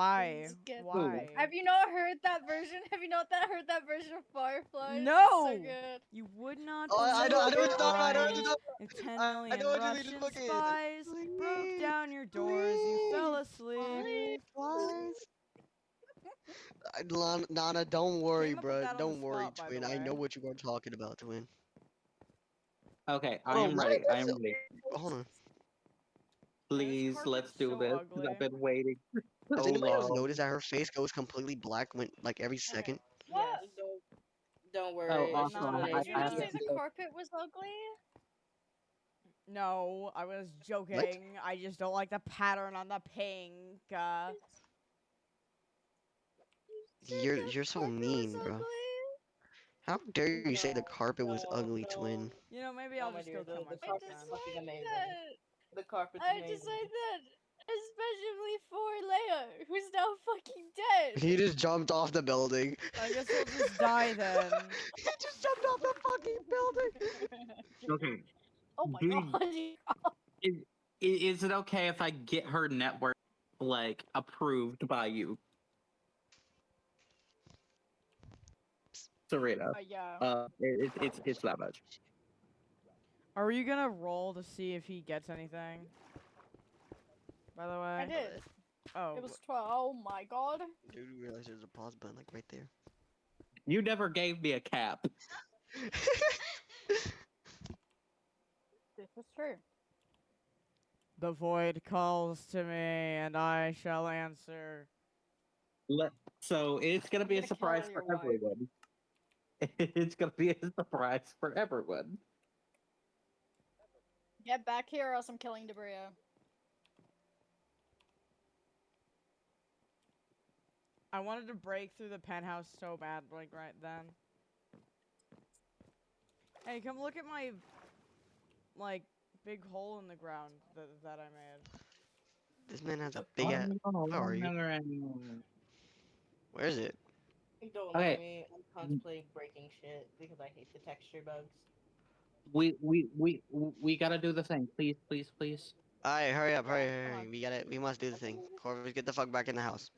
Why? Just get- Why? Have you not heard that version? Have you not heard that version of Fireflies? No! It's so good. You would not Oh, I know what believe you're talking about. I know what you're talking if 10 I million know what you mean, Russian fucking- spies broke down your doors. You fell asleep. Nana, don't worry, Came up with bro. that on the Don't worry, spot, by twin. the I know way. what you are talking about, twin. Okay, I Bro, am why ready. I does am it- ready. Hold on. Please, carpet's let's do so this. 'Cause ugly. I've been waiting Does so anybody else long. notice that her face goes completely black when, like, every second? What? Yes, don't worry. Oh, it's also, just Nah, one I Did you just have say to the say- carpet was ugly? No, I was joking. I just don't like the pattern on the pink. You're so Carpet was mean, bro. ugly? How dare you say the carpet was No, ugly, no. twin? You know, maybe No, I'll my just dear, go kill the myself I carpet's then. fucking decide amazing. that. The carpet's I amazing. decide that. Especially for Leia, who's now fucking dead. He just jumped off the building. I guess I'll just die then. He just jumped off the fucking building. Okay, Oh my Dude. god. is it okay if I get her network like approved by you, Serena? Yeah. It's that much. Are you gonna roll to see if he gets anything? By the way. I did. Oh. It was 12. Oh my god. Dude, you realize there's a pause button, like, right there. You never gave me a cap. This is true. The void calls to me, and I shall answer. So it's gonna be a gonna surprise kill for your wife. everyone. It's gonna be a surprise for everyone. Get back here or else I'm killing Debria. I wanted to break through the penthouse so bad, like right then. Hey, come look at my, like, big hole in the ground that I made. This man has a big ass. Oh, How are you? no. Where is it? Don't Okay. let me. I'm contemplating breaking shit because I hate the texture bugs. We gotta do the thing, please, please, please. Alright, hurry up, hurry, Yeah, hurry, come hurry. We must do the thing. Corvus, get the fuck back in the house.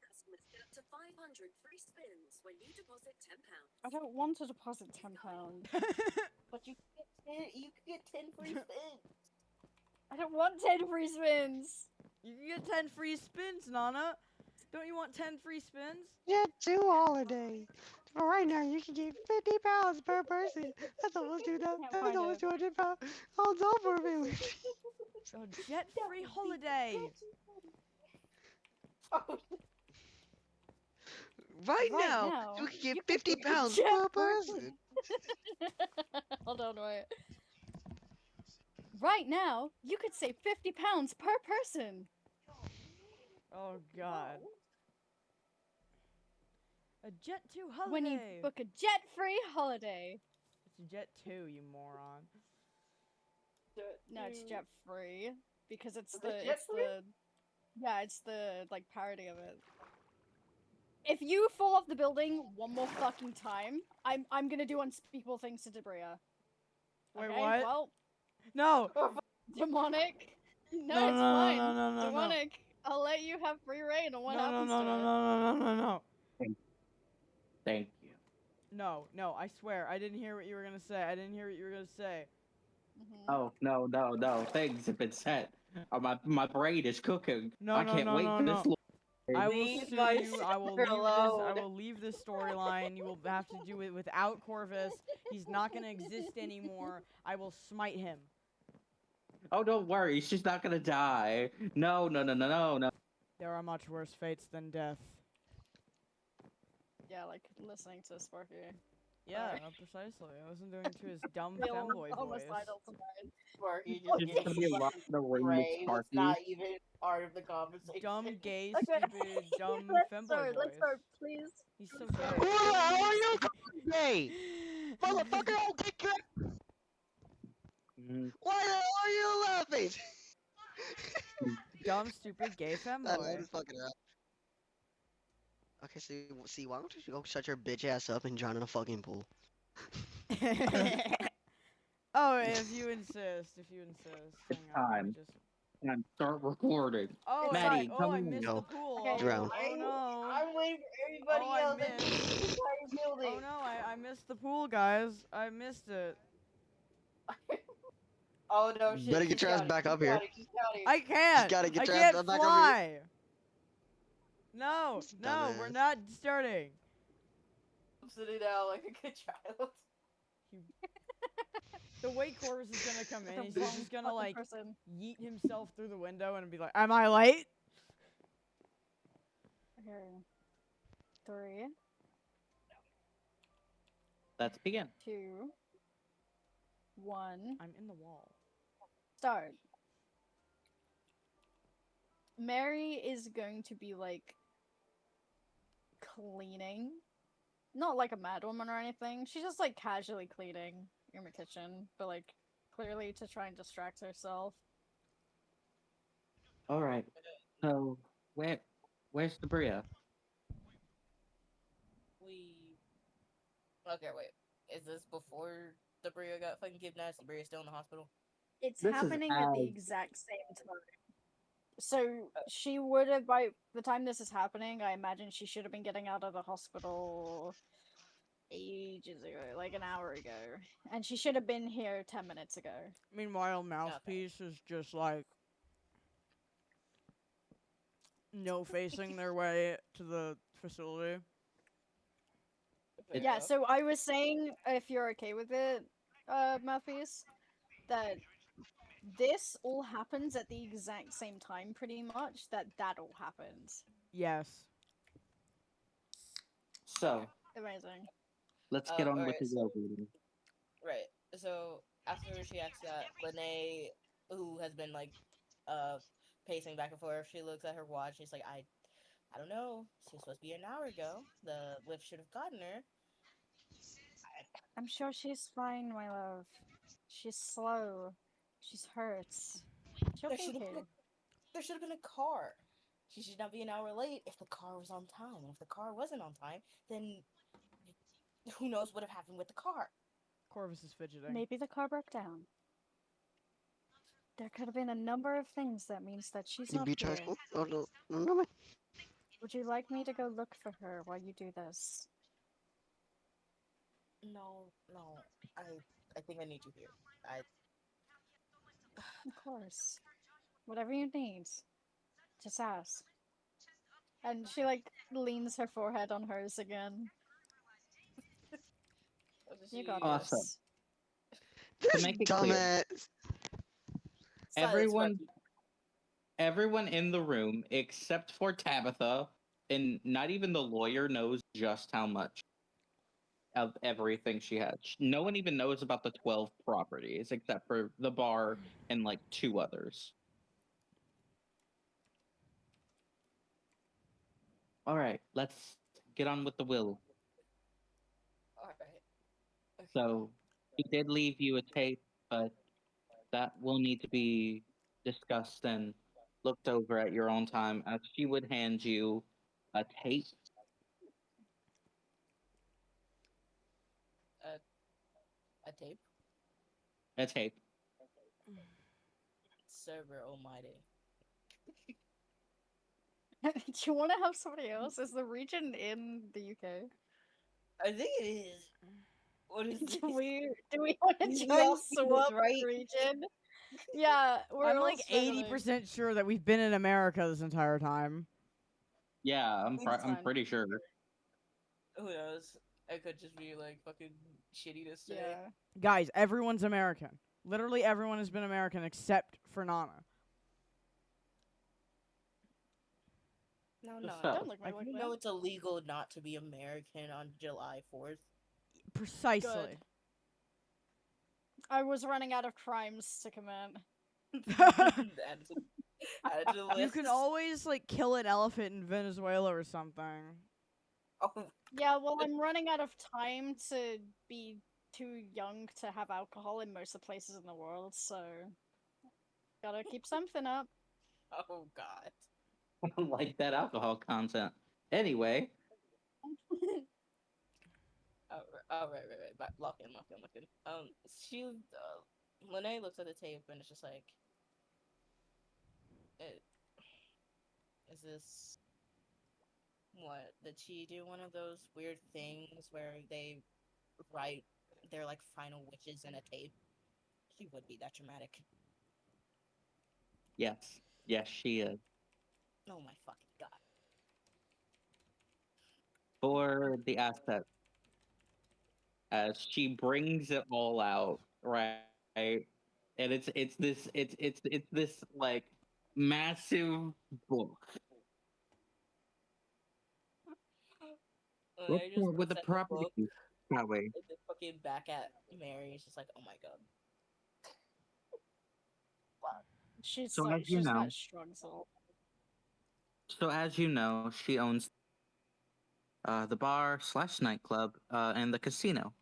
Customers get up to 500 free spins when you deposit £10. I don't want to deposit £10. But you could get 10 free spins. I don't want 10 free spins. You can get 10 free spins, Nana. Don't you want 10 free spins? Yeah, 2 holiday. For right now, you can get £50 per person. That's almost Can't find it. £200. Hold on for a minute. A jet-free holiday. Right, Right now, now, you can get you can £50 get per jet person. Hold on, wait. Right now, you could save £50 per person. Oh, God. A Jet 2 holiday. When you book a jet-free holiday. It's a Jet 2, you moron. No, it's jet-free because it's Is the it it's jet-free? the yeah, it's the like parody of it. If you fall off the building one more fucking time, I'm gonna do unspeakable things to Debria. Wait, Okay, what? Well, No! demonic. No, No, it's no, no, fine. no, no, no, no. Demonic. I'll let you have free reign on what No, no, happens no, to no, it. no, no, no, no, no. Thank you. No, no, I swear, I didn't hear what you were gonna say. I didn't hear what you were gonna say. Mhm. Oh no! Things have been set. My brain is cooking. No, I no, can't no, wait no, for no. this. I will Leave sue my you. I will sister leave this. I alone. will leave this storyline. You will have to do it without Corvus. He's not gonna exist anymore. I will smite him. Oh, don't worry. She's not gonna die. No. There are much worse fates than death. Yeah, like listening to Sparky. Yeah, Sorry. no, precisely. I wasn't doing it to his dumb Feel femboy voice. homicidal tonight. Or you Oh, just She's gonna be get locked in a room with Ray. It's Sparky. not even part of the conversation. Dumb, gay, Okay. stupid, dumb Let's femboy start. voice. Let's start, please. He's so Let's start. Who gay. the hell are you calling gay? Motherfucker, I'll kick your... Mm, Why the hell are you laughing? Dumb, stupid, gay I'm femboy. just fucking around. Okay, see, why don't you go shut your bitch ass up and drown in a fucking pool? Oh, if you insist. If you insist. It's Hang on, let me time. just... and start recording. Oh, It's Maddie, fine. oh, come I on. missed No. the pool. Okay. Drown. Oh no. I'm waiting for everybody Oh, I else. I missed. the entire building. Oh no, I missed the pool, guys. I missed it. Oh no, shit. Better get She's your ass counting, back she's up here. counting, she's counting. I can't. gotta get I your ass can't back over here. fly. No, no, we're Dumbass. not starting. I'm sitting down like a good child. The way Corvus is gonna come in, The he's wrong just gonna fucking like person. yeet himself through the window and be like, "Am I late?" Okay. 3, Let's begin. 2, 1. I'm in the wall. Start. Mary is going to be like cleaning. Not like a mad woman or anything. She's just like casually cleaning in the kitchen, but like clearly to try and distract herself. All right. So where's Sabria? Okay, wait. Is this before the Brio got fucking kidnapped? The Brio's still in the hospital? It's This is happening at the as- exact same time. So she would have, by the time this is happening, I imagine she should have been getting out of the hospital ages ago, like an hour ago. And she should have been here 10 minutes ago. Meanwhile, Mouthpiece is just like no facing their way to the facility. Fair Yeah, enough. so I was saying, if you're okay with it, Mouthpiece, that this all happens at the exact same time, pretty much, that all happens. Yes. So Amazing. let's get on with alright, the so- world reading. Right. So after she asks that, Lene, who has been like pacing back and forth, she looks at her watch. She's like, I don't know. She's supposed to be an hour ago. The lift should have gotten her. I'm sure she's fine, my love. She's slow. She's hurts. She'll There be should have okay. been there should have been a car. She should not be an hour late if the car was on time. And if the car wasn't on time, then who knows what would have happened with the car? Corvus is fidgeting. Maybe the car broke down. There could have been a number of things that means that she's You not beach high here. school? Oh no, no, man. Would you like me to go look for her while you do this? No. I think I need you here. Of course. Whatever you need. Just ask. And she like leans her forehead on hers again. You got Awesome. this. This make it clear. dumbass. Everyone in the room except for Tabitha, and not even the lawyer knows just how much of everything she has. No one even knows about the 12 properties except for the bar and like 2 others. All right, let's get on with the will. Alright. So, he did leave you a tape, but that will need to be discussed and looked over at your own time, as she would hand you a tape. A tape? A tape. Server almighty. Do you want to have somebody else? Is the region in the UK? I think it is. What is this? Do we want to We try all and see this, swap right? region? Yeah, we're I'm all like struggling. 80% sure that we've been in America this entire time. Yeah, I'm It's I'm fine. pretty sure. Who knows? It could just be like fucking shitty to say. Yeah. Guys, everyone's American. Literally everyone has been American except for Nana. No, So- Don't look my Like, way. You know it's illegal not to be American on July 4th. Precisely. Good. I was running out of crimes to commit. Add to the You list. can always like kill an elephant in Venezuela or something. Oh, Yeah, well, I'm running out of time to be too young to have alcohol in most of the places in the world, so gotta keep something up. oh god. Like that alcohol content. Anyway, Right. But lock in. Lene looks at the tape and it's just like, is this What? Did she do one of those weird things where they write their like final wishes in a tape? She would be that dramatic. Yes. Yes, she is. Oh my fucking god. For the asset, as she brings it all out, right? And it's this like massive book. And I just With the looks at the book property, that way. and then fucking back at Mary. It's just like, oh my god. She's So like, as you she's know, that strong soul. she owns the bar slash nightclub and the casino.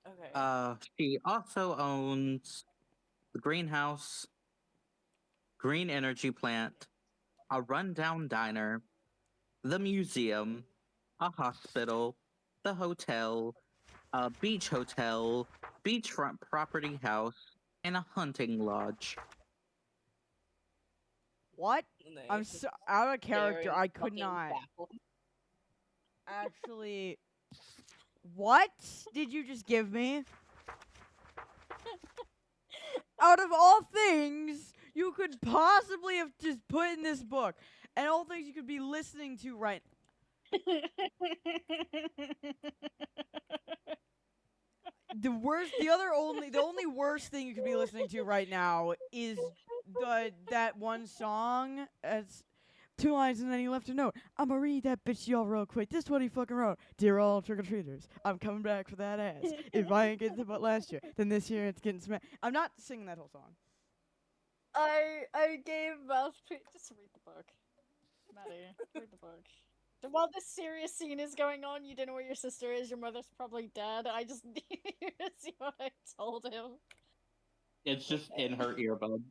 Okay. She also owns the greenhouse, green energy plant, a rundown diner, the museum, a hospital, the hotel, a beach hotel, beachfront property house, and a hunting lodge. What? And then I'm it's just so out of character. very I could fucking not baffled. actually. What did you just give me? Out of all things you could possibly have just put in this book, and all things you could be listening to right. The only worst thing you could be listening to right now is that one song. It's 2 lines and then he left a note. I'm gonna read that bitch to y'all real quick. This is what he fucking wrote. Dear all trick-or-treaters, I'm coming back for that ass. If I ain't getting the butt last year, then this year it's getting smacked. I'm not singing that whole song. I gave Mouthpiece. Just read the book. Maddie, read the book. While this serious scene is going on, you don't know where your sister is, your mother's probably dead. I just need you to see what I told him. It's just in her earbuds.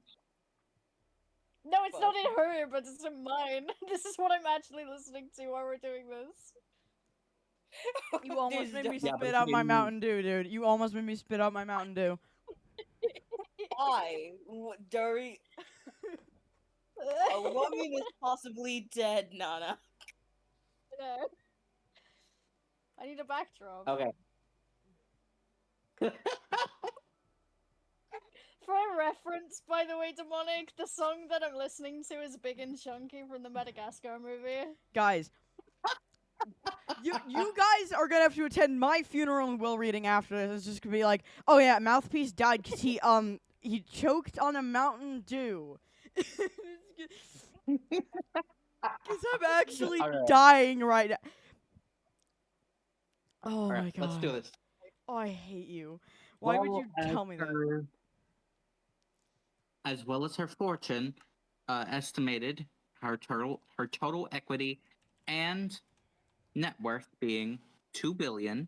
No, it's not in her, but it's in mine. This is what I'm actually listening to while we're doing this. You almost made me Yeah, but spit out my you- Mountain Dew, dude. You almost made me spit out my Mountain Dew. Why? Dury. A woman is possibly dead, Nana. Yeah. I need a backdrop. Okay. For a reference, by the way, Demonic, the song that I'm listening to is Big and Chunky from the Madagascar movie. Guys. You guys are gonna have to attend my funeral and will reading after this. It's just gonna be like, oh yeah, Mouthpiece died because he choked on a Mountain Dew. Because I'm actually Alright. dying right now. Oh All my right, god. let's do this. Oh, I hate you. Why would Well, you tell me that? As well as her fortune, estimated her total equity and net worth being 2 billion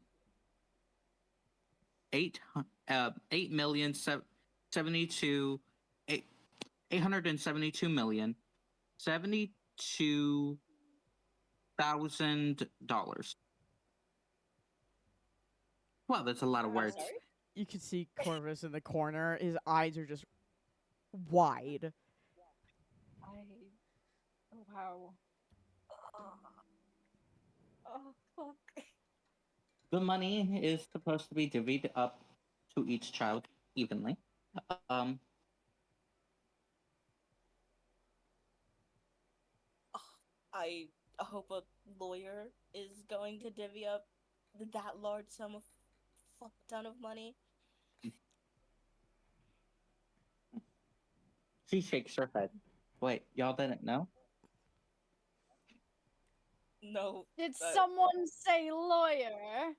872,072,000 dollars. Wow, that's a lot of words. Sorry? You can see Corvus in the corner. His eyes are just wide. Oh, wow. Oh, fuck. The money is supposed to be divvied up to each child evenly. I hope a lawyer is going to divvy up that large sum of fuck ton of money. She shakes her head. Wait, y'all didn't know? No. Did but- someone say lawyer?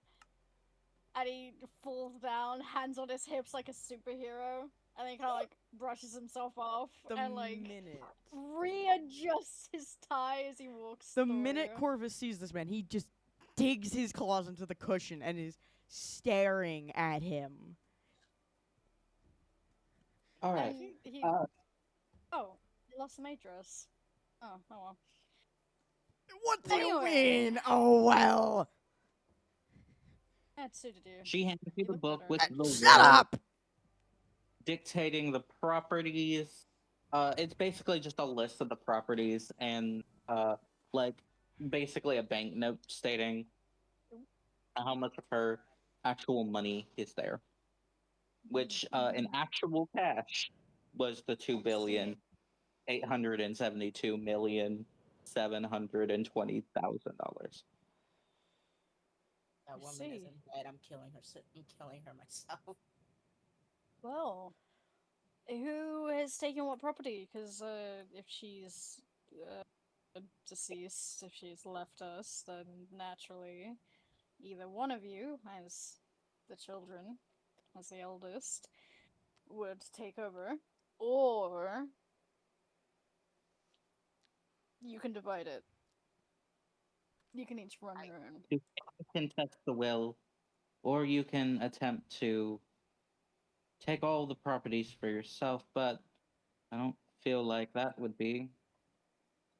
And he falls down, hands on his hips like a superhero, and then kind of like brushes himself off The and like minute. readjusts his tie as he walks The through. minute Corvus sees this man, he just digs his claws into the cushion and is staring at him. All And right. he oh, he lost the mattress. Oh well. What do you Anyway. mean? Oh well. That's so to do. She hands you the look book better. with the Shut word up! dictating the properties It's basically just a list of the properties and like basically a banknote stating how much of her actual money is there, which in actual cash was the 2,872,720,000 dollars. That I woman is see. in bed. I'm killing her. I'm killing her myself. Well, who has taken what property? Because if she's deceased, if she's left us, then naturally, either one of you, as the children, as the eldest, would take over, or you can divide it. You can each run your own. You can contest the will, or you can attempt to take all the properties for yourself, but I don't feel like that would be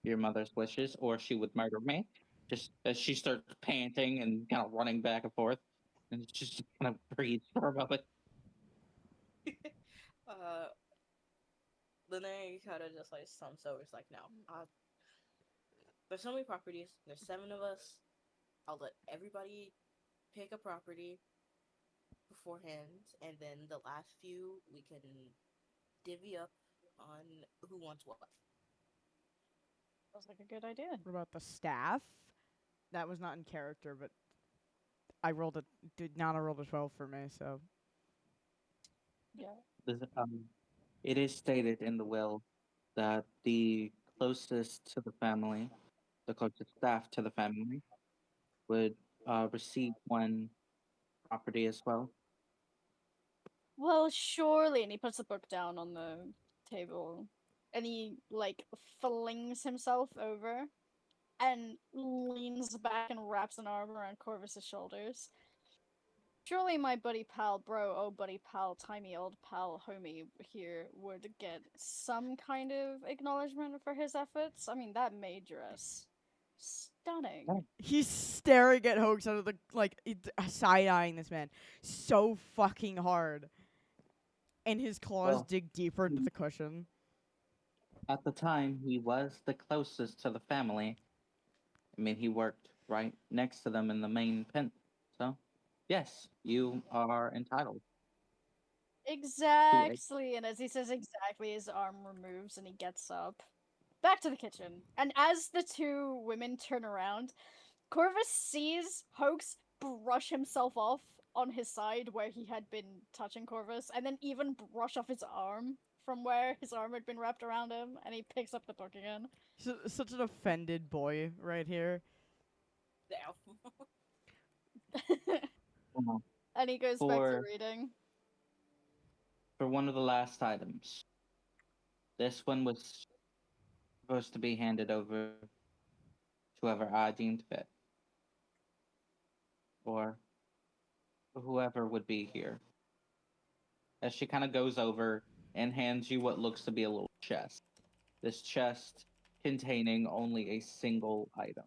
your mother's wishes, or she would murder me. Just as she starts panting and kind of running back and forth, and just kind of breathes for a moment. uh, Lene kind of just like stumps over. It's like, no, there's so many properties. There's 7 of us. I'll let everybody pick a property beforehand, and then the last few we can divvy up on who wants what. Sounds like a good idea. What about the staff? That was not in character, but I rolled a did not a rolled a 12 for me, so Yeah. It is stated in the will that the closest to the family, the closest staff to the family, would receive one property as well. Well, surely, and he puts the book down on the table, and he like flings himself over and leans back and wraps an arm around Corvus's shoulders. Surely my buddy pal, bro, oh buddy pal, tiny old pal, homie here would get some kind of acknowledgement for his efforts. I mean, that maid dress, stunning. he's staring at Hoax out of the side eyeing this man so fucking hard, and his claws Well, dig deeper into the cushion. at the time, he was the closest to the family. I mean, he worked right next to them in the main pen. So, yes, you are entitled to a. Exactly, and as he says exactly, his arm removes and he gets up. Back to the kitchen. And as the two women turn around, Corvus sees Hoax brush himself off on his side where he had been touching Corvus, and then even brush off his arm from where his arm had been wrapped around him, and he picks up the book again. Such an offended boy right here. Well, And he goes back to For reading. one of the last items, this one was supposed to be handed over to whoever I deemed fit, or whoever would be here. As she kind of goes over and hands you what looks to be a little chest. This chest containing only a single item.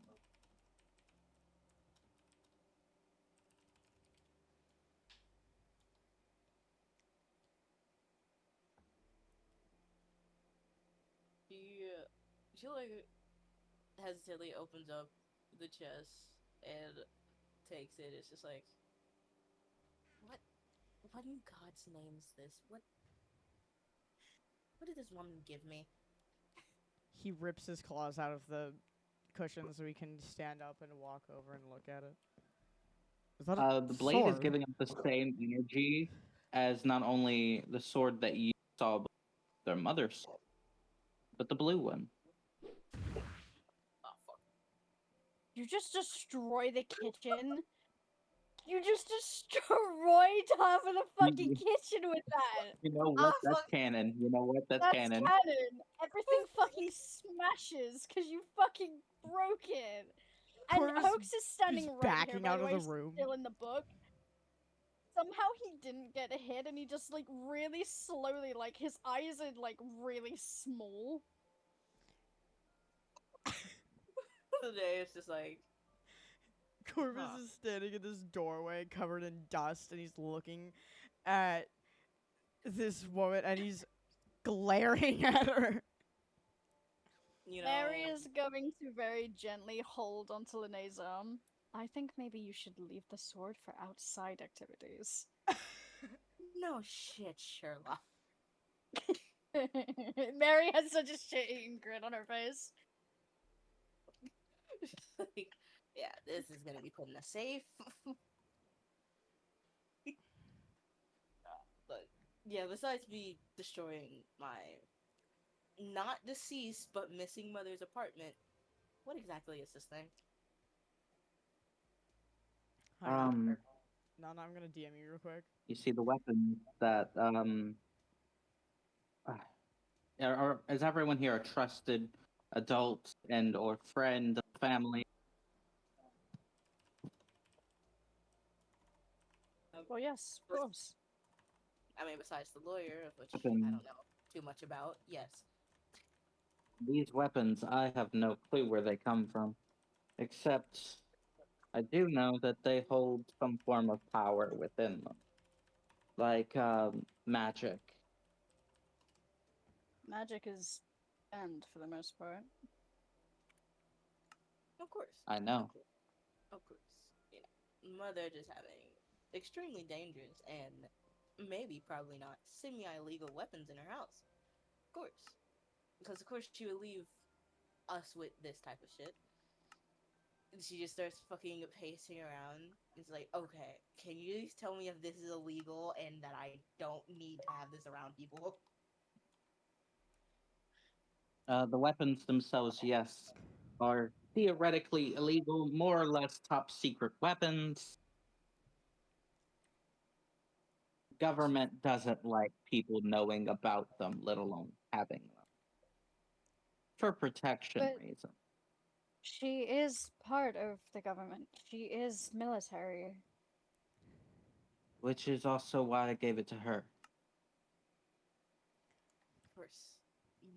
She like hesitantly opens up the chest and takes it. It's just like, what in God's name is this? What did this woman give me? He rips his claws out of the cushion so he can stand up and walk over and look at it. Is that a The blade is sword? giving up the same energy as not only the sword that you saw but their mother's sword, but the blue one. Oh fuck. You just destroy the kitchen? You just destroyed half of the fucking kitchen with that! You know what? Ah, That's fuck. canon. You know what? That's That's canon. canon! Everything fucking smashes because you fucking broke it! And Corvus Hoax is standing He's right here, backing by out the of way, the room. still in the book. Somehow he didn't get hit, and he just, like, really slowly, like, his eyes are, like, really small. Today it's just like, Corvus Huh. is standing in this doorway covered in dust, and he's looking at this woman, and he's glaring at her. You know, Mary is going to very gently hold onto Lene's arm. I think maybe you should leave the sword for outside activities. no shit, Sherlock. Mary has such a shit-eating grin on her face. Like, yeah, this is gonna be put in a safe. But yeah, besides me destroying my not deceased but missing mother's apartment, what exactly is this thing? Um, No, I'm gonna DM you real quick. you see the weapons that is everyone here a trusted adult and or friend of family? Well, yes, of course. I mean, besides the lawyer, of which I Weapons. don't know too much about. Yes. These weapons, I have no clue where they come from, except I do know that they hold some form of power within them, like magic. Magic is banned for the most part. Of course. I know. Of course. You know, mother just having extremely dangerous and maybe probably not semi-illegal weapons in her house. Of course. Because of course she would leave us with this type of shit. And she just starts fucking pacing around. It's like, okay, can you just tell me if this is illegal and that I don't need to have this around people? The weapons themselves, yes, are theoretically illegal, more or less top secret weapons. Government doesn't like people knowing about them, let alone having them. For protection But- reasons. She is part of the government. She is military. Which is also why I gave it to her. Of course,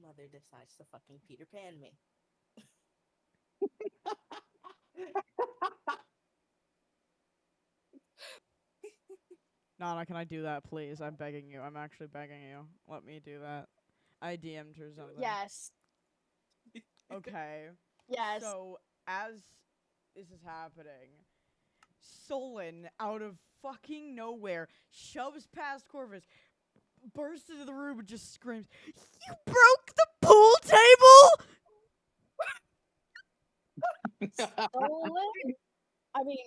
mother decides to fucking Peter Pan me. Nana, can I do that, please? I'm begging you. I'm actually begging you. Let me do that. I DM'd her something. Yes. Okay. Yes. So, as this is happening, Solon, out of fucking nowhere, shoves past Corvus, bursts into the room and just screams, "You broke the pool table!" Stolen? I mean,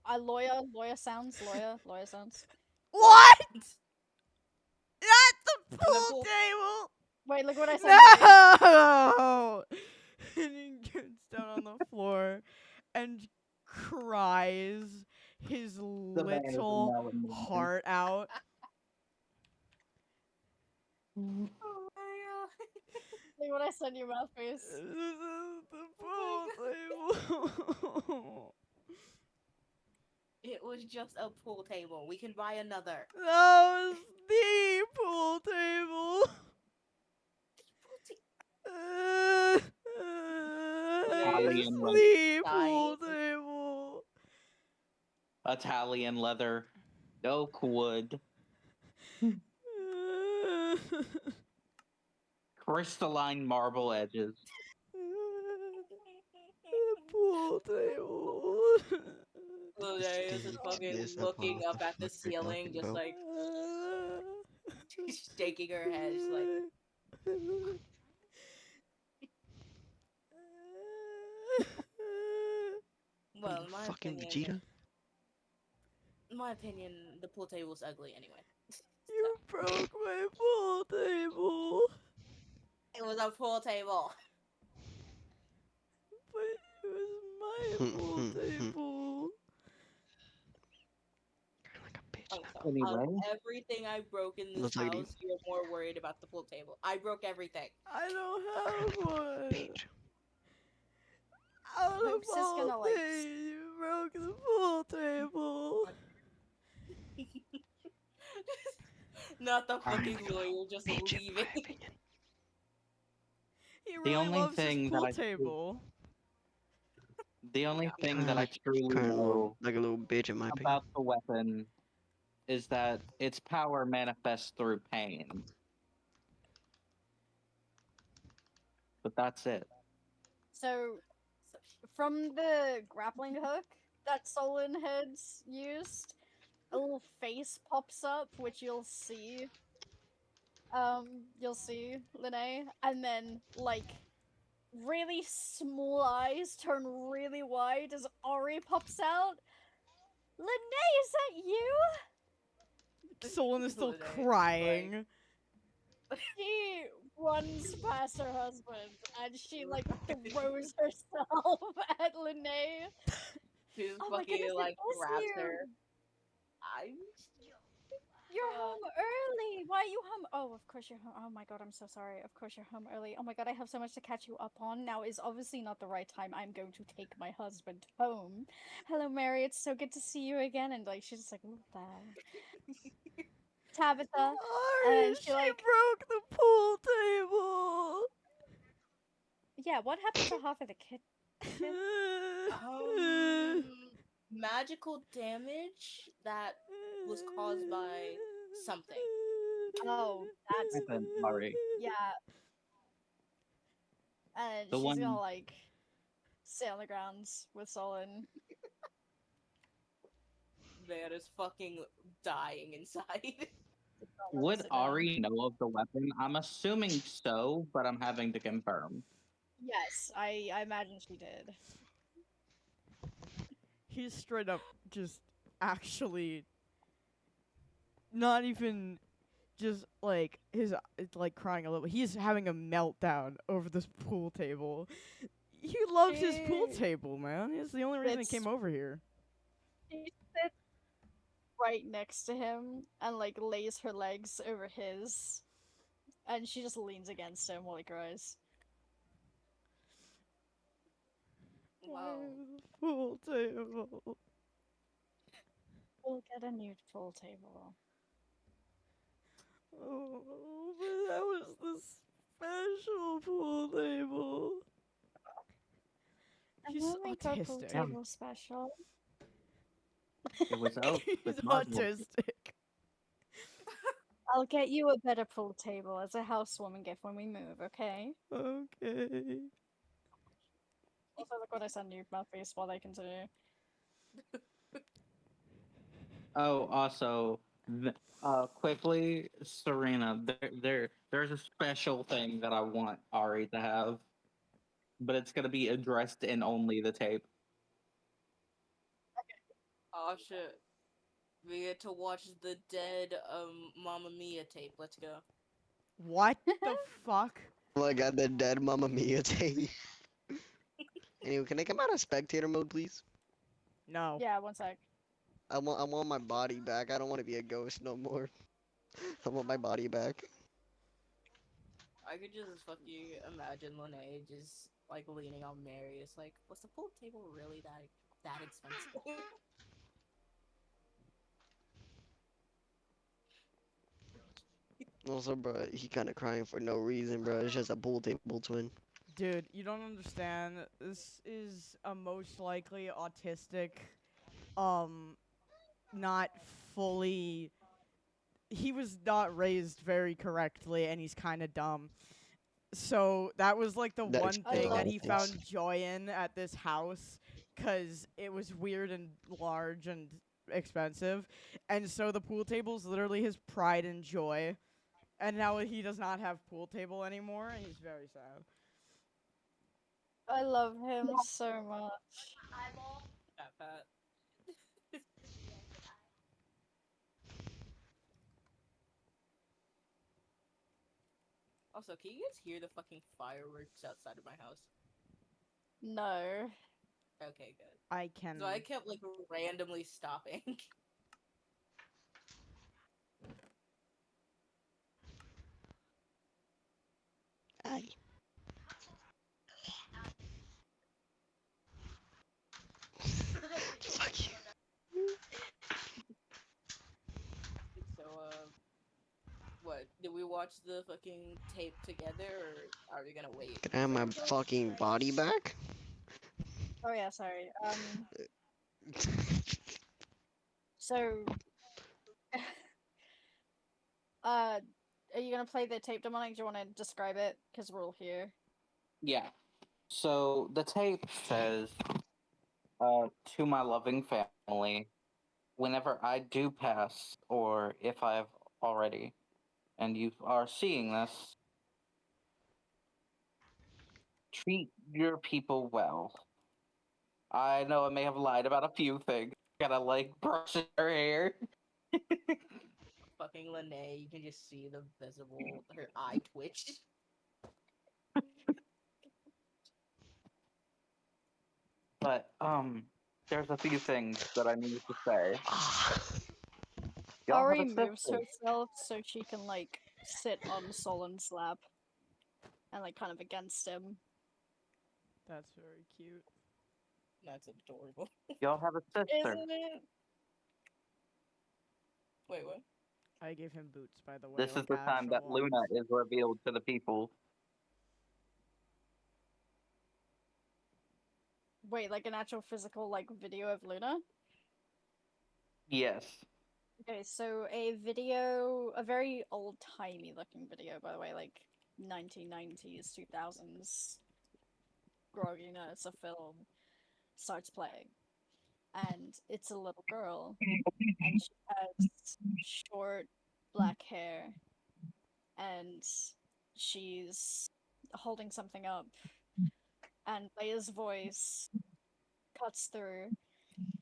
a lawyer sounds. What? At the the pool pool- table! Wait, look what I said. No! And he gets down on the floor and cries his The man is little now in the heart out. Oh my god. Look what I sent you, mouthpiece. This is the pool table. It was just a pool table. We can buy another. That was the pool table. Italian leather. The pool Dying. table. Italian leather, oak wood, crystalline marble edges. The pool table. Ladarius is fucking This looking about up the at the fuck you're ceiling, talking just about. like shaking her head. She's like, well, in my Fucking opinion, Vegeta. the pool table's ugly anyway. You broke my pool table. It was a pool table. But it was my pool table. You're like a bitch. Oh, now. so Anyway. of everything I broke in this Looks like house, you're more worried about the pool table. I broke everything. I don't have one. Bitch. Out of Hoops is all gonna, like, things, you broke the pool table. Not the Alright. fucking lawyer just Bitch, in leaving. my opinion. He The really only loves thing his that pool I- table. The only thing Kinda that I like- truly Kind of know like a little bitch in my opinion. about the weapon is that its power manifests through pain. but that's it. So, So from the grappling hook that Solon had used, a little face pops up, which you'll see Lene, and then like really small eyes turn really wide as Ori pops out. Lene, is that you? Solon is still Lene, like- crying. She runs past her husband and she like throws herself at Lene. She just Oh my fucking goodness, it like is grabs you! her. I'm You're Uh, home early. Why are you home? Oh, of course you're home. Oh my god, I'm so sorry. Of course you're home early. Oh my god, I have so much to catch you up on. Now is obviously not the right time. I'm going to take my husband home. Hello, Mary. It's so good to see you again. And like, she's just like, ooh, wow. Tabitha. Ari, And she, she like- broke the pool table. Yeah, what happened to half of the kid? magical damage that was caused by something. Oh, that's Listen, Ari. yeah. And The she's one- gonna like stay on the grounds with Solon. Man is fucking dying inside. Would Sit down. Ari know of the weapon? I'm assuming so, but I'm having to confirm. Yes, I imagine she did. He's straight up just actually not even just like it's like crying a little. He's having a meltdown over this pool table. He loves his pool She table, man. It's the only reason he sits- came over here. She sits right next to him and like lays her legs over his, and she just leans against him while he cries. Wow. Pool table. We'll get a new pool table. Oh, but that was the special pool table. And He's we'll make our pool autistic. table special. It was out He's with Marvel. autistic. I'll get you a better pool table as a housewarming gift when we move, okay? Okay. Also, look what I sent you, Mouthpiece, while they continue. Oh, also, quickly, Serena, there's a special thing that I want Ari to have, but it's gonna be addressed in only the tape. Oh shit. We get to watch the dead Mamma Mia tape. Let's go. What the fuck? Oh my god, the dead Mamma Mia tape. Anyway, can I come out of spectator mode, please? No. Yeah, one sec. I want my body back. I don't want to be a ghost no more. I want my body back. I could just fucking imagine Lene just like leaning on Mary. It's like, was the pool table really that expensive? Also, bro, he kind of crying for no reason, bro. It's just a pool table twin. Dude, you don't understand. This is a most likely autistic, not fully. He was not raised very correctly, and he's kind of dumb. So that was like the That one explains thing a lot that of he things. found joy in at this house, 'cause it was weird and large and expensive, and so the pool table's literally his pride and joy. And now he does not have pool table anymore, and he's very sad. I love him so much. Pat. Also, can you guys hear the fucking fireworks outside of my house? No. Okay, good. I can. So I kept like randomly stopping. Aye. Fuck you. So, what? Did we watch the fucking tape together, or are we gonna wait? Can I have my fucking body back? Oh yeah, sorry. So, are you gonna play the tape demonic? Do you want to describe it? Because we're all here. Yeah. So the tape says, to my loving family, whenever I do pass, or if I've already, and you are seeing this, treat your people well. I know I may have lied about a few things. Gotta like brushing her hair. Fucking Lene, you can just see the visible her eye twitch. But there's a few things that I need to say. Y'all have Ari a moves sister. herself so she can like sit on Solon's lap and like kind of against him. That's very cute. That's adorable. Y'all have a sister. Isn't it? Wait, what? I gave him boots, by the way. This is like the time that actual Luna ones. is revealed to the people. Wait, like an actual physical like video of Luna? Yes. Okay, so a video, a very old-timey looking video, by the way, like 1990s, 2000s, grogginess, a film, starts playing. And it's a little girl, and she has short black hair, and she's holding something up, and Leia's voice cuts through.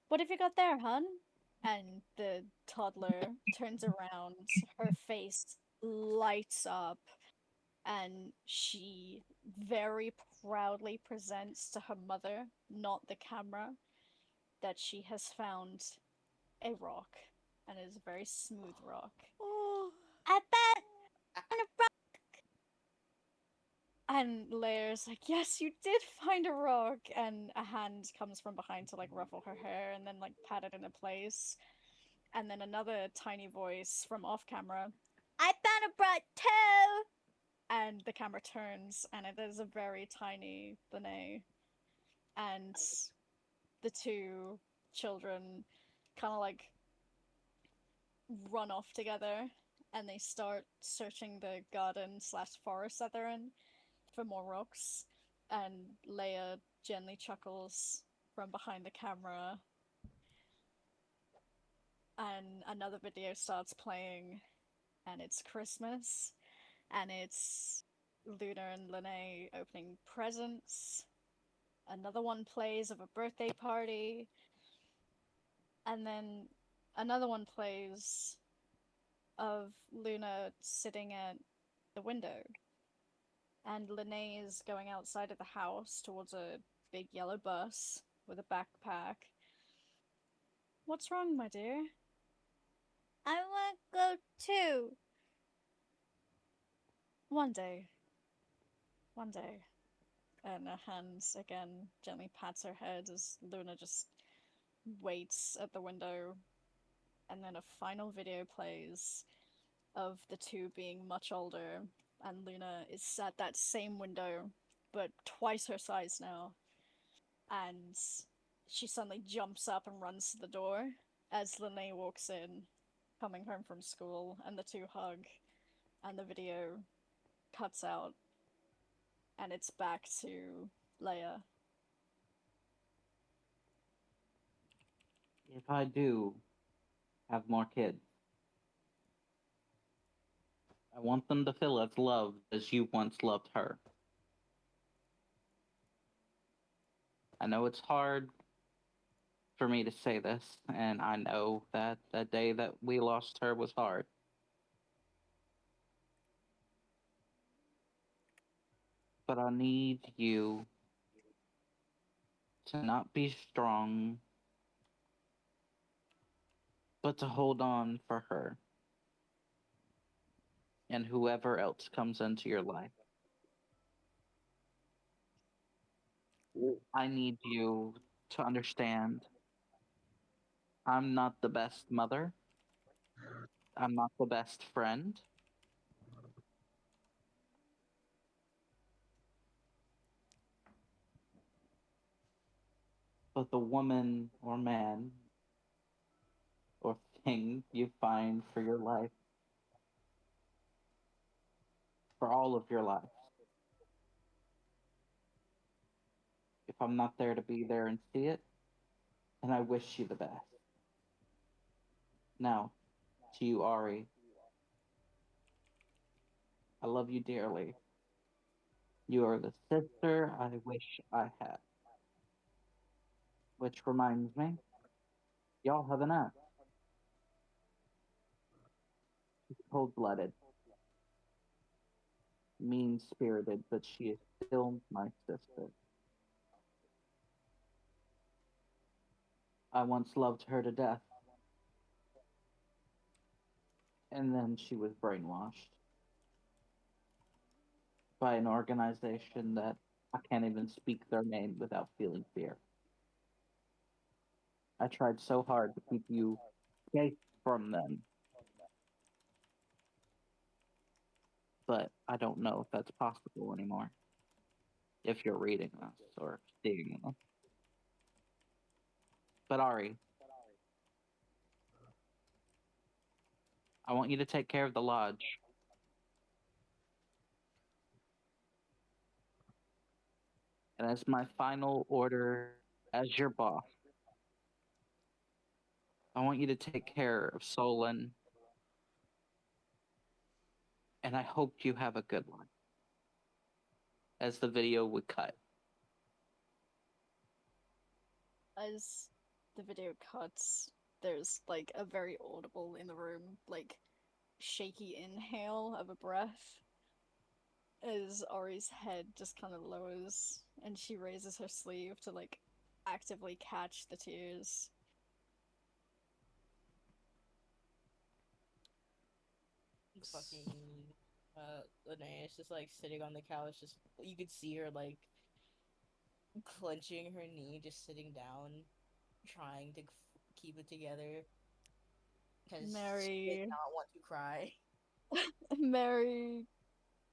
What have you got there, hun? And the toddler turns around, her face lights up, and she very proudly presents to her mother, not the camera, that she has found a rock, and it is a very smooth rock. Oh. I bet on a rock. And Leia's like, yes, you did find a rock. And a hand comes from behind to like ruffle her hair and then like pat it into place. And then another tiny voice from off camera, I found a rock too. And the camera turns, and it is a very tiny Lene. And the two children kind of like run off together, and they start searching the garden slash forest that they're in for more rocks. And Leia gently chuckles from behind the camera, and another video starts playing, and it's Christmas, and it's Luna and Lene opening presents. Another one plays of a birthday party, and then another one plays of Luna sitting at the window, and Lene is going outside of the house towards a big yellow bus with a backpack. What's wrong, my dear? I want to go too. One day. One day. And her hands again gently pats her head as Luna just waits at the window. And then a final video plays of the two being much older, and Luna is at that same window, but twice her size now. And she suddenly jumps up and runs to the door as Lene walks in, coming home from school, and the two hug, and the video cuts out, and it's back to Leia. If I do have more kids, I want them to feel as loved as you once loved her. I know it's hard for me to say this, and I know that that day that we lost her was hard. But I need you to not be strong, but to hold on for her and whoever else comes into your life. I need you to understand I'm not the best mother, I'm not the best friend. But the woman or man or thing you find for your life, for all of your life, if I'm not there to be there and see it, then I wish you the best. Now, to you, Ari, I love you dearly. You are the sister I wish I had. Which reminds me, y'all have an aunt. She's cold blooded, mean spirited, but she is still my sister. I once loved her to death, and then she was brainwashed by an organization that I can't even speak their name without feeling fear. I tried so hard to keep you safe from them, but I don't know if that's possible anymore. If you're reading this or seeing this. But Ari, I want you to take care of the lodge. And as my final order as your boss, I want you to take care of Solon, and I hope you have a good one. As the video would cut. As the video cuts, there's like a very audible in the room, like shaky inhale of a breath as Ari's head just kind of lowers and she raises her sleeve to like actively catch the tears. Fucking Linnea is just like sitting on the couch, just you could see her like clenching her knee, just sitting down, trying to keep it together because she did Mary, not want to cry. Mary,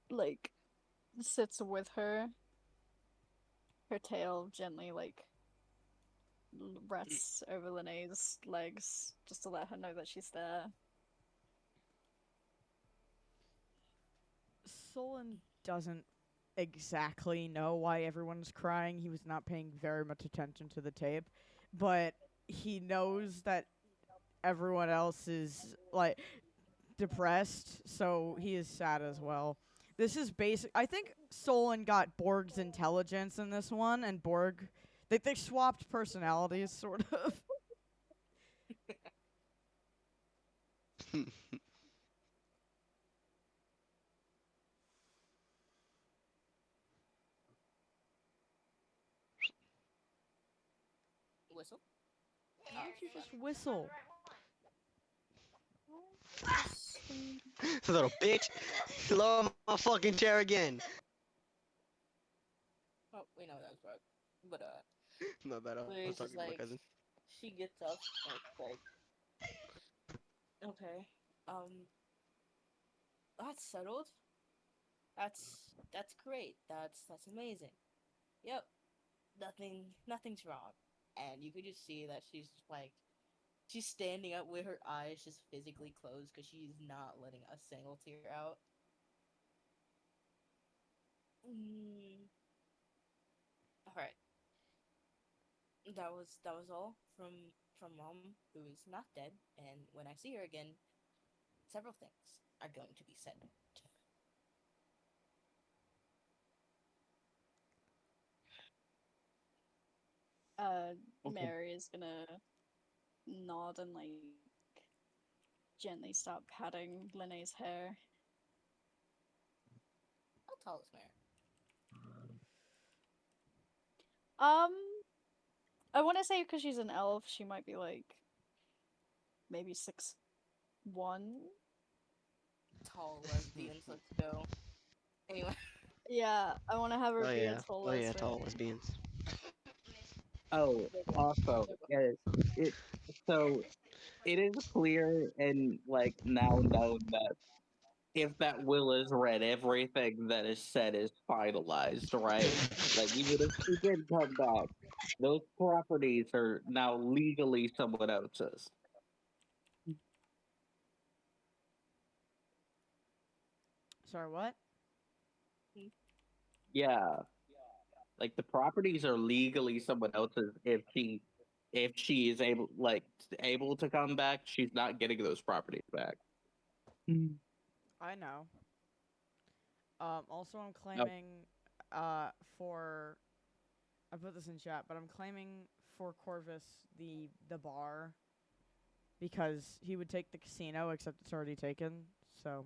like sits with her, her tail gently like rests over Linnea's legs just to let her know that she's there. Solon doesn't exactly know why everyone's crying. He was not paying very much attention to the tape, but he knows that everyone else is like depressed, so he is sad as well. This is basic. I think Solon got Borg's intelligence in this one, and Borg, they swapped personalities, sort of. Whistle. Why don't you just whistle? Little bitch. Lower my fucking chair again. Oh, we know that was broke. But My bad. I was Louise talking is to my like, cousin. she gets up and it's like, okay, that's settled. That's great. That's amazing. Yep, nothing's wrong. And you could just see that she's standing up with her eyes just physically closed because she's not letting a single tear out. All right. That was all from mom, who is not dead, and when I see her again, several things are going to be said. Okay. Mary is gonna nod and like gently start patting Linnea's hair. How tall is Mary? Um, I want to say because she's an elf, she might be like maybe 6'1". Tall lesbians, let's go. Anyway, Yeah, I want to have her Oh be a yeah. tall Oh yeah. lesbian. Tall lesbians. Oh, also, it so it is clear and like now known that if that will is read, everything that is said is finalized, right? Like even if she did come back, those properties are now legally someone else's. Sorry, what? Yeah. Like the properties are legally someone else's if she is able to come back, she's not getting those properties back. I know. Also, I'm Oh, claiming, for I put this in chat, but I'm claiming for Corvus the bar because he would take the casino, except it's already taken. So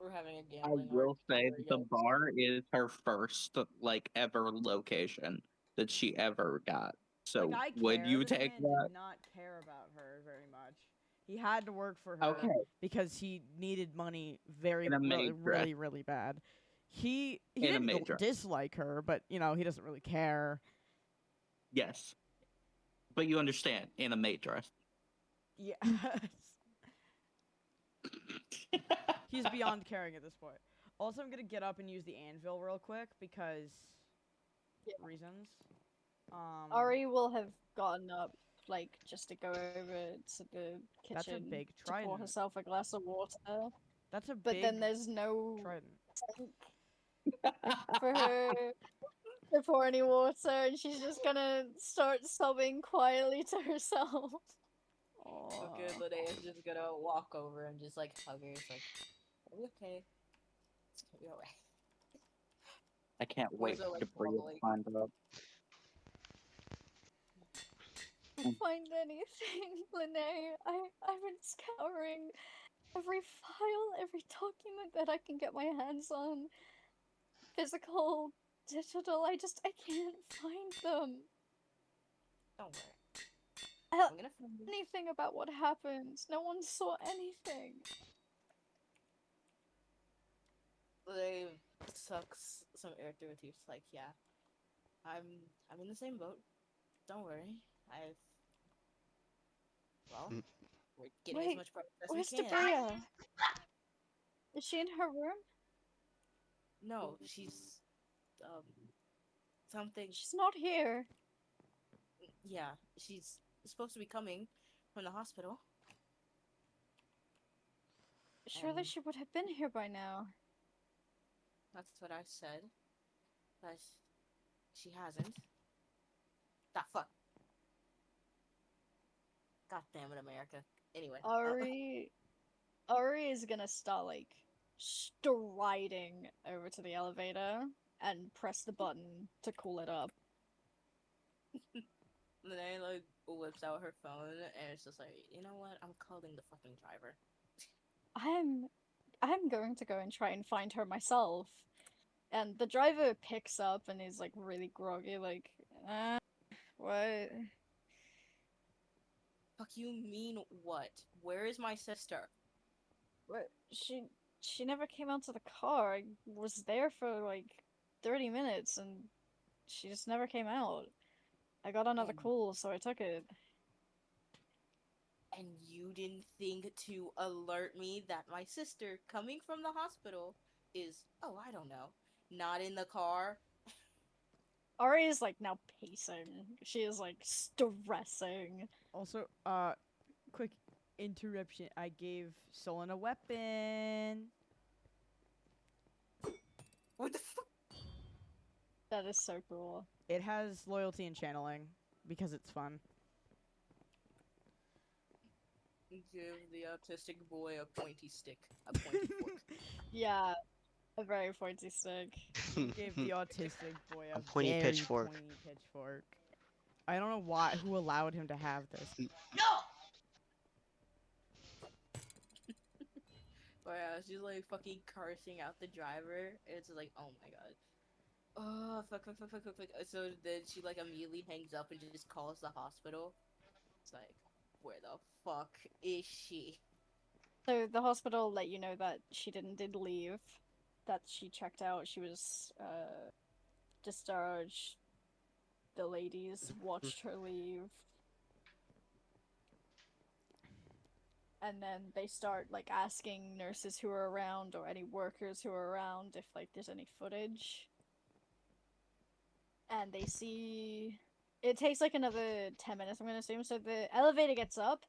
We're having a I gambling will say that the yikes. bar is her first like ever location that she ever got. So like I would care. you This take man that? did not care about her very much. He had to work for her Okay, because he needed money very in a really major really really bad. He in a didn't major dislike her, but he doesn't really care. yes, but you understand in a major. Yes. He's beyond caring at this point. Also, I'm gonna get up and use the anvil real quick because Yeah. reasons. Ari will have gotten up, like, just to go over to the kitchen That's a big to pour trident. herself a glass of water. That's a But big then there's no trident. tank for her to pour any water, and she's just gonna start sobbing quietly to herself. Okay, Aw. Linnea is just gonna walk over and just like hug her. It's like, are you okay? It's gonna be alright. I can't wait Words are, like, to breathe bubbling. find out. Find anything, Lene. I've been scouring every file, every document that I can get my hands on. Physical, digital, I can't find them. Don't worry. Uh, I'm gonna find you. Anything about what happened. No one saw anything. They sucks some air through her teeth. Like, yeah, I'm in the same boat. Don't worry. Mm. We're getting Wait, as much progress as Where's we can. Debria? Is she in her room? No, she's something. She's not here. Yeah, she's supposed to be coming from the hospital. Surely she would have been here by now. That's what I said. But she hasn't. Ah, fuck. God damn it, America. Anyway. Ari is gonna start, like, striding over to the elevator and press the button to call it up. Then like whips out her phone and it's just like, you know what? I'm calling the fucking driver. I'm going to go and try and find her myself. And the driver picks up and is, like, really groggy, like, what? Fuck you mean what? Where is my sister? What? She never came out to the car. I was there for, like, 30 minutes and she just never came out. I got another And- call, so I took it. And you didn't think to alert me that my sister coming from the hospital is, oh, I don't know, not in the car? Ari is, like, now pacing. She is, like, stressing. Also, quick interruption. I gave Solon a weapon. What the fuck? That is so cool. It has loyalty and channeling because it's fun. Give the autistic boy a pointy stick. A pointy fork. Yeah, a very pointy stick. Gave the autistic boy a pointy very pitchfork. pointy pitchfork. I don't know who allowed him to have this. But yeah, she's like fucking cursing out the driver. It's just like, oh my god. Oh, fuck. So then she like immediately hangs up and just calls the hospital. It's like, where the fuck is she? So the hospital let you know that she did leave. That she checked out. She was discharged. The ladies watched her leave. And then they start, like, asking nurses who are around or any workers who are around if, like, there's any footage. And they see... It takes, like, another 10 minutes, I'm gonna assume. So the elevator gets up,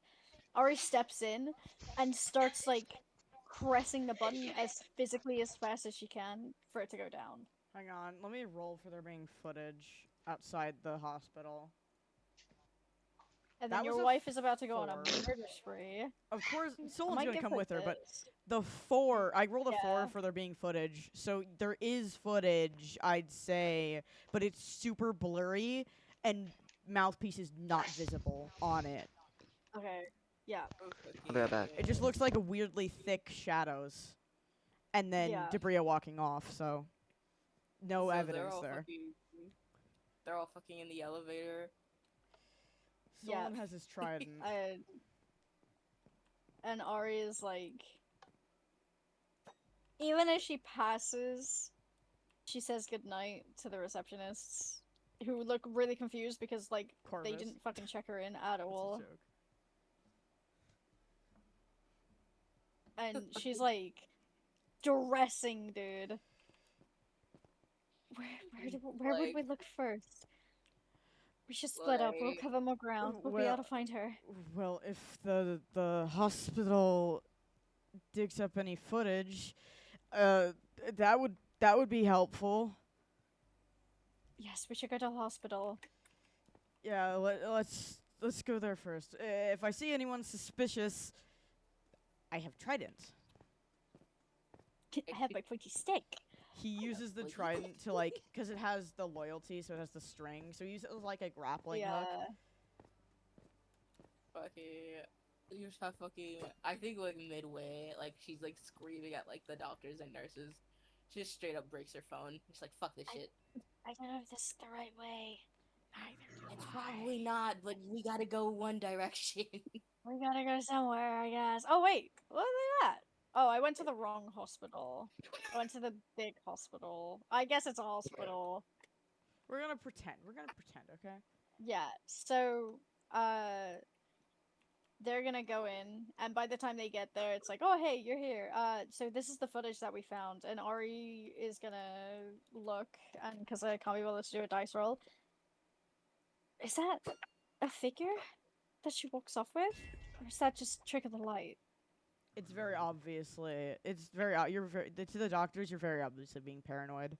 Ari steps in, and starts, like, pressing the button as physically as fast as she can for it to go down. Hang on, let me roll for there being footage outside the hospital. And That then your was a wife is about to go on a 4. murder spree. Of course, I Solon's might gonna give come her with her, but this. the 4, I rolled a 4 Yeah. for there being footage, so there is footage, I'd say, but it's super blurry, and Mouthpiece is not visible on it. Okay. Yeah. I'll be right back. It just looks like a weirdly thick shadows, and then Yeah. Debria walking off, so no So evidence there. They're all fucking in the elevator. Yeah. Solon has his trident. And Ari is like, even as she passes, she says goodnight to the receptionists, who look really confused because like they Corvus. didn't fucking check her in at That's a all. joke. And she's like dressing, dude. Where would we look first? We should split up. We'll Like- cover more ground. We'll be able to find her. Well, if the hospital digs up any footage, that would be helpful. Yes, we should go to the hospital. Yeah, let's go there first. If I see anyone suspicious, I have trident. I have my pointy stick. He uses the Like- trident to like, cause it has the loyalty, so it has the string. So he uses it as like a grappling hook. Yeah. Fucking, you just have fucking. I think like midway, like she's like screaming at like the doctors and nurses. She just straight up breaks her phone. She's like, "Fuck this shit." I don't know if this is the right way. It's probably not, but we gotta go one direction. We gotta go somewhere, I guess. Oh wait, what is that? Oh, I went to the wrong hospital. I went to the big hospital. I guess it's a hospital. We're gonna pretend. Okay. Yeah. So, they're gonna go in, and by the time they get there, it's like, oh hey, you're here. So this is the footage that we found, and Ari is gonna look, and because I can't be bothered to do a dice roll. Is that a figure that she walks off with, or is that just trick of the light? It's very obviously. It's very. You're very. To the doctors, you're very obviously being paranoid.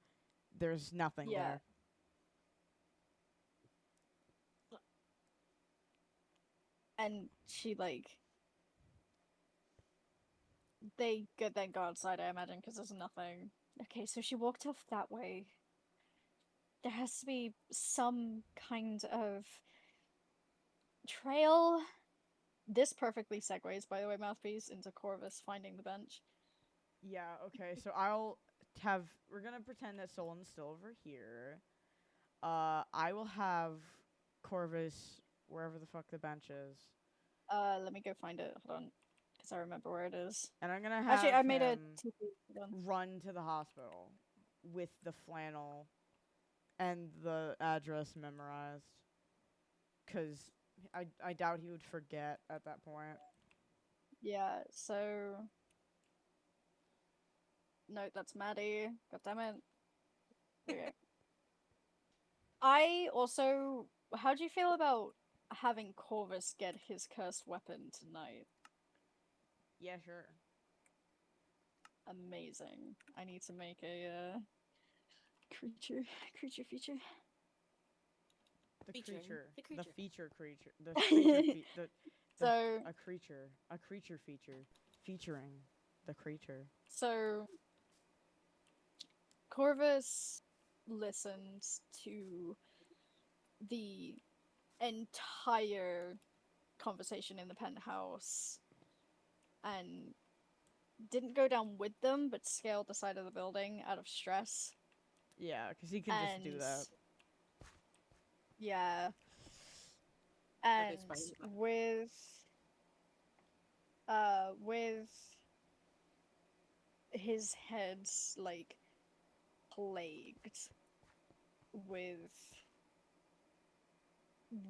There's nothing Yeah. there. And she like they then go outside, I imagine, because there's nothing. Okay, so she walked off that way. There has to be some kind of trail. This perfectly segues, by the way, Mouthpiece, into Corvus finding the bench. Yeah. Okay. So I'll have. We're gonna pretend that Solon's still over here. I will have Corvus wherever the fuck the bench is, Let me go find it. Hold on, because I remember where it is. and I'm gonna have Actually, I made a him hold on. run to the hospital with the flannel and the address memorized. 'Cause I doubt he would forget at that point. Yeah, so no, that's Maddie. God damn it. Okay. I also how do you feel about having Corvus get his cursed weapon tonight? Yeah, sure. Amazing. I need to make a creature feature. The Featuring creature. the The creature. feature creature. The creature the So a creature feature featuring the creature. So Corvus listened to the entire conversation in the penthouse and didn't go down with them, but scaled the side of the building out of stress. Yeah, 'cause he can just do that. Yeah. Okay, And Spider-Man. with his head like plagued with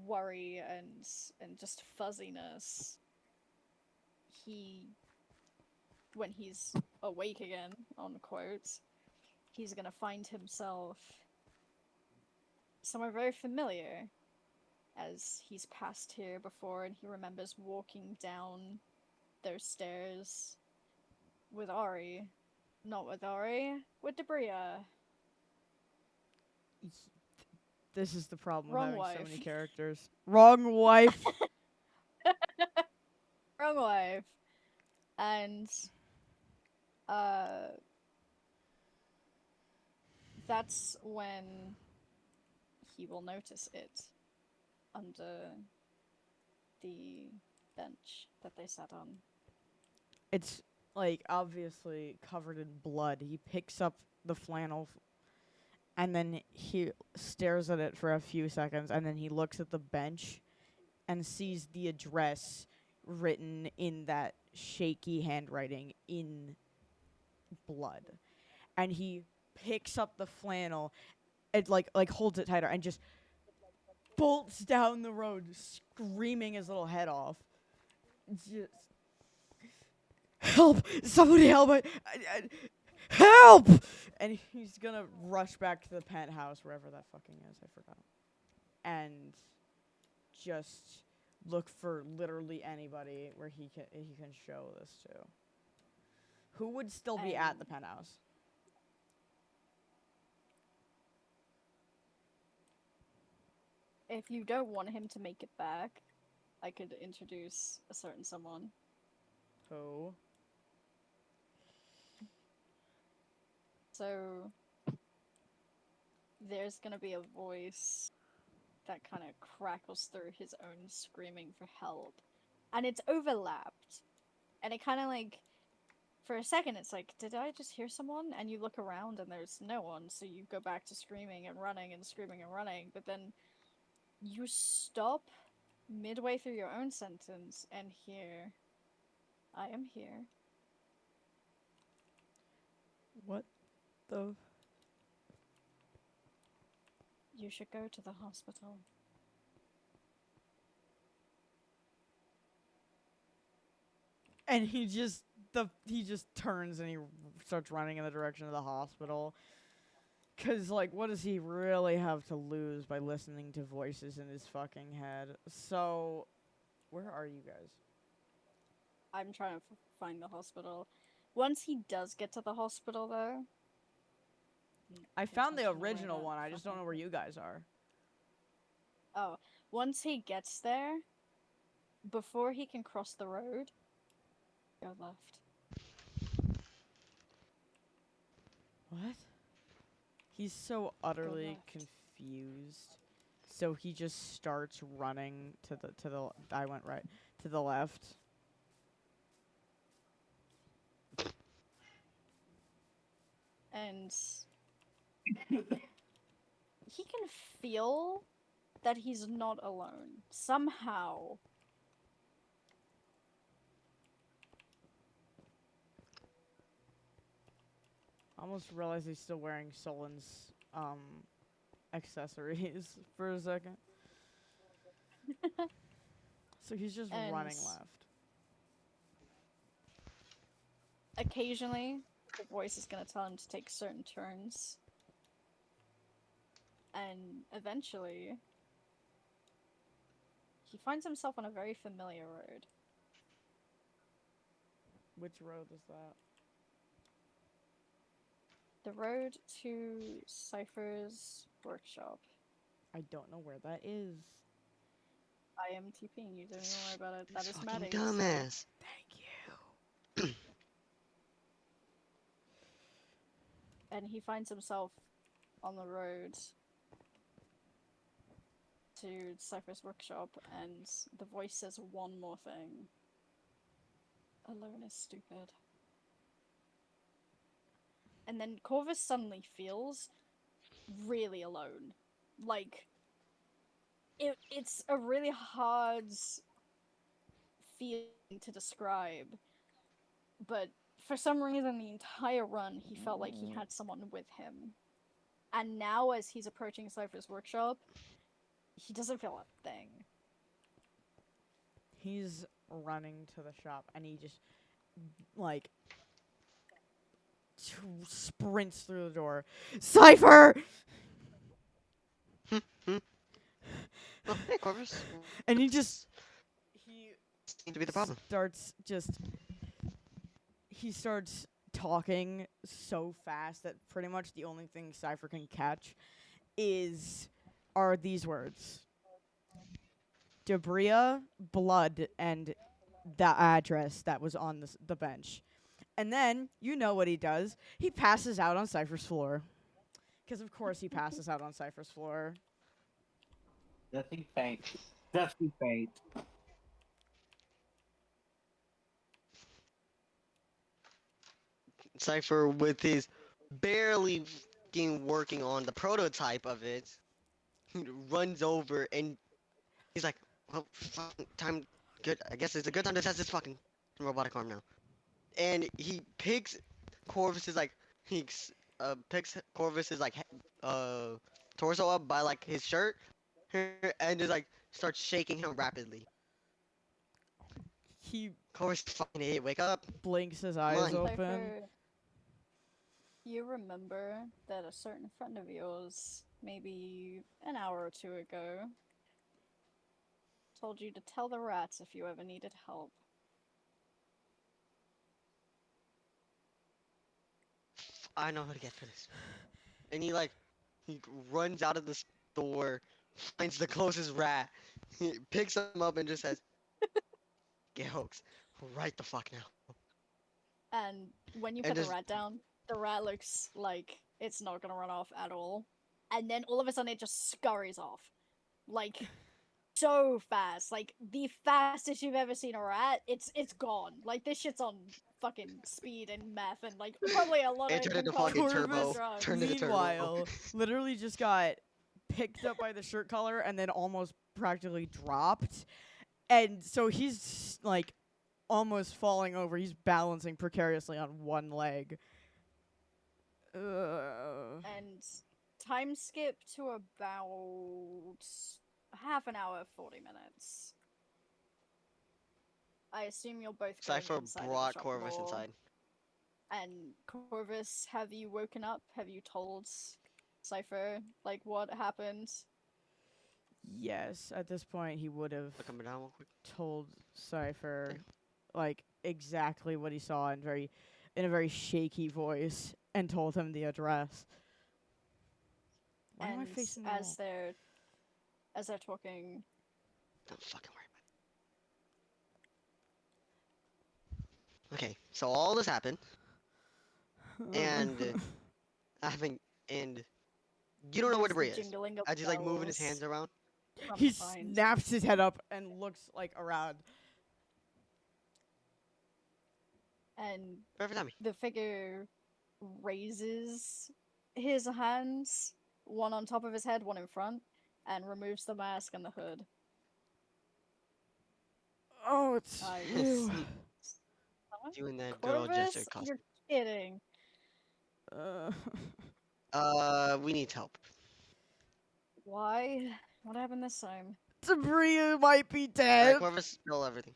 worry and just fuzziness, when he's awake again, on quotes, he's gonna find himself somewhere very familiar, as he's passed here before and he remembers walking down those stairs with Ari. Not with Ari. With Debria. This is the problem Wrong with having so wife. many characters. Wrong wife. Wrong wife. And that's when he will notice it under the bench that they sat on. It's like obviously covered in blood. He picks up the flannel and then he stares at it for a few seconds and then he looks at the bench and sees the address written in that shaky handwriting in blood. And he picks up the flannel and like holds it tighter and just bolts down the road screaming his little head off. Just help! Somebody help! Help! And he's gonna rush back to the penthouse, wherever that fucking is, I forgot. And just look for literally anybody where he can show this to. Who would still be at the penthouse? If you don't want him to make it back, I could introduce a certain someone. Who? So there's gonna be a voice that kind of crackles through his own screaming for help. And it's overlapped. And it kind of like, for a second, it's like, did I just hear someone? And you look around and there's no one, so you go back to screaming and running and screaming and running. But then you stop midway through your own sentence and hear, I am here. What the? You should go to the hospital. And he just turns and he starts running in the direction of the hospital. 'Cause like, what does he really have to lose by listening to voices in his fucking head? So, where are you guys? I'm trying to find the hospital. Once he does get to the hospital, though, I pay found the attention to where original that one. I just don't fucking know where you guys are. Oh, once he gets there, before he can cross the road, go left. What? He's so utterly left. confused. So he just starts running to the I went right to the left. And he can feel that he's not alone. Somehow. I almost realized he's still wearing Solon's accessories for a second. So he's just running And- left. Occasionally, the voice is going to tell him to take certain turns. And eventually, he finds himself on a very familiar road. Which road is that? The road to Cypher's workshop. I don't know where that is. I am TPing you, don't even worry about it. That This is fucking Maddie. dumbass. Thank you. And he finds himself on the road to Cypher's workshop, and the voice says one more thing. Alone is stupid. And then Corvus suddenly feels really alone. Like, it's a really hard feeling to describe, but for some reason the entire run he felt like he had someone with him. And now as he's approaching Cypher's workshop, he doesn't feel a thing. He's running to the shop and he just like sprints through the door. Cypher! Oh, hey, Corvus. And he Seems to be the problem. starts just he starts talking so fast that pretty much the only thing Cypher can catch are these words: Debria, blood, and the address that was on the bench. And then, you know what he does. He passes out on Cypher's floor. Because, of course, he passes out on Cypher's floor. Does he faint? Does he faint? Cypher with his barely fucking working on the prototype of it runs over and he's like, well, time, good. I guess it's a good time to test this fucking robotic arm now. And he picks Corvus's like picks Corvus's like torso up by like his shirt and just like starts shaking him rapidly. He Corvus fucking idiot, wake up. blinks his eyes on. open. Cypher, you remember that a certain friend of yours, maybe an hour or two ago, told you to tell the rats if you ever needed help. I know how to get for this. And he runs out of the store, finds the closest rat, he picks him up and just says, "Get hoax, right the fuck now." And when you And put the just- rat down, the rat looks like it's not gonna run off at all. And then all of a sudden it just scurries off. Like so fast. Like the fastest you've ever seen a rat, it's gone. Like this shit's on fucking speed and meth and like probably a lot It of turned into concoction fucking of turbo. drugs. Turned into turbo. Meanwhile, literally just got picked up by the shirt collar and then almost practically dropped. And so he's like almost falling over. He's balancing precariously on one leg. And time skip to about half an hour, 40 minutes. I assume you're both going Cypher inside of the brought shop Corvus more. inside. And Corvus, have you woken up? Have you told Cypher like what happened? Yes, at this point he would have Look him down real quick. told Cypher Okay. like exactly what he saw in a very shaky voice and told him the address. Why am I And facing the as wall? they're talking, Don't fucking worry about it. Okay, so all this happened, and and you don't know where there's Debris the is. jingling of As he's like moving his bells hands around. from He behind. snaps his head up and looks like around. And Perfect timing. the figure raises his hands, one on top of his head, one in front, and removes the mask and the hood. Oh, it's I you. see. Doing that good old gesture Corvus, costume. you're kidding. We need help. Why? What happened this time? Debris might be Alright, dead. Corvus, spill everything.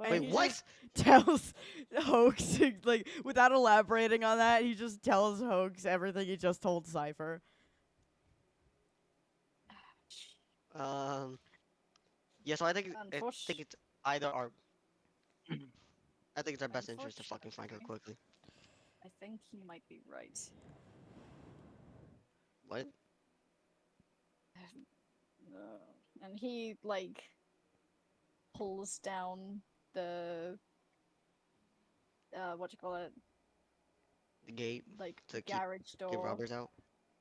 And Wait, he what? just tells Hoax, like, without elaborating on that, he just tells Hoax everything he just told Cypher. Yeah, so I think Unfortunately, it's either our. I think it's our best interest to fucking find her quickly. I think he might be right. What? And he like pulls down the what you call it, The gate like to keep garage get door. robbers out.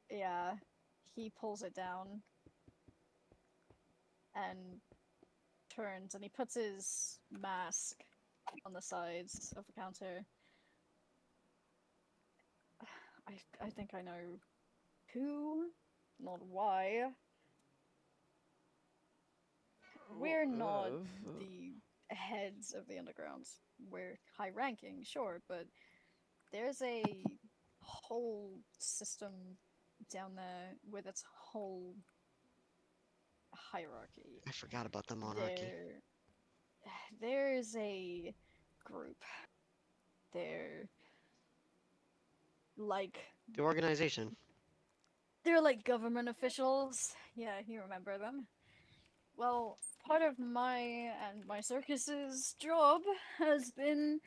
Yeah, he pulls it down and turns, and he puts his mask on the sides of the counter. I think I know who, not why. We're not the heads of the undergrounds. We're high ranking, sure, but there's a whole system down there with its whole hierarchy. I forgot about the monarchy. There's a group. They're like The organization. they're like government officials. Yeah, you remember them. Well, part of my and my circus's job has been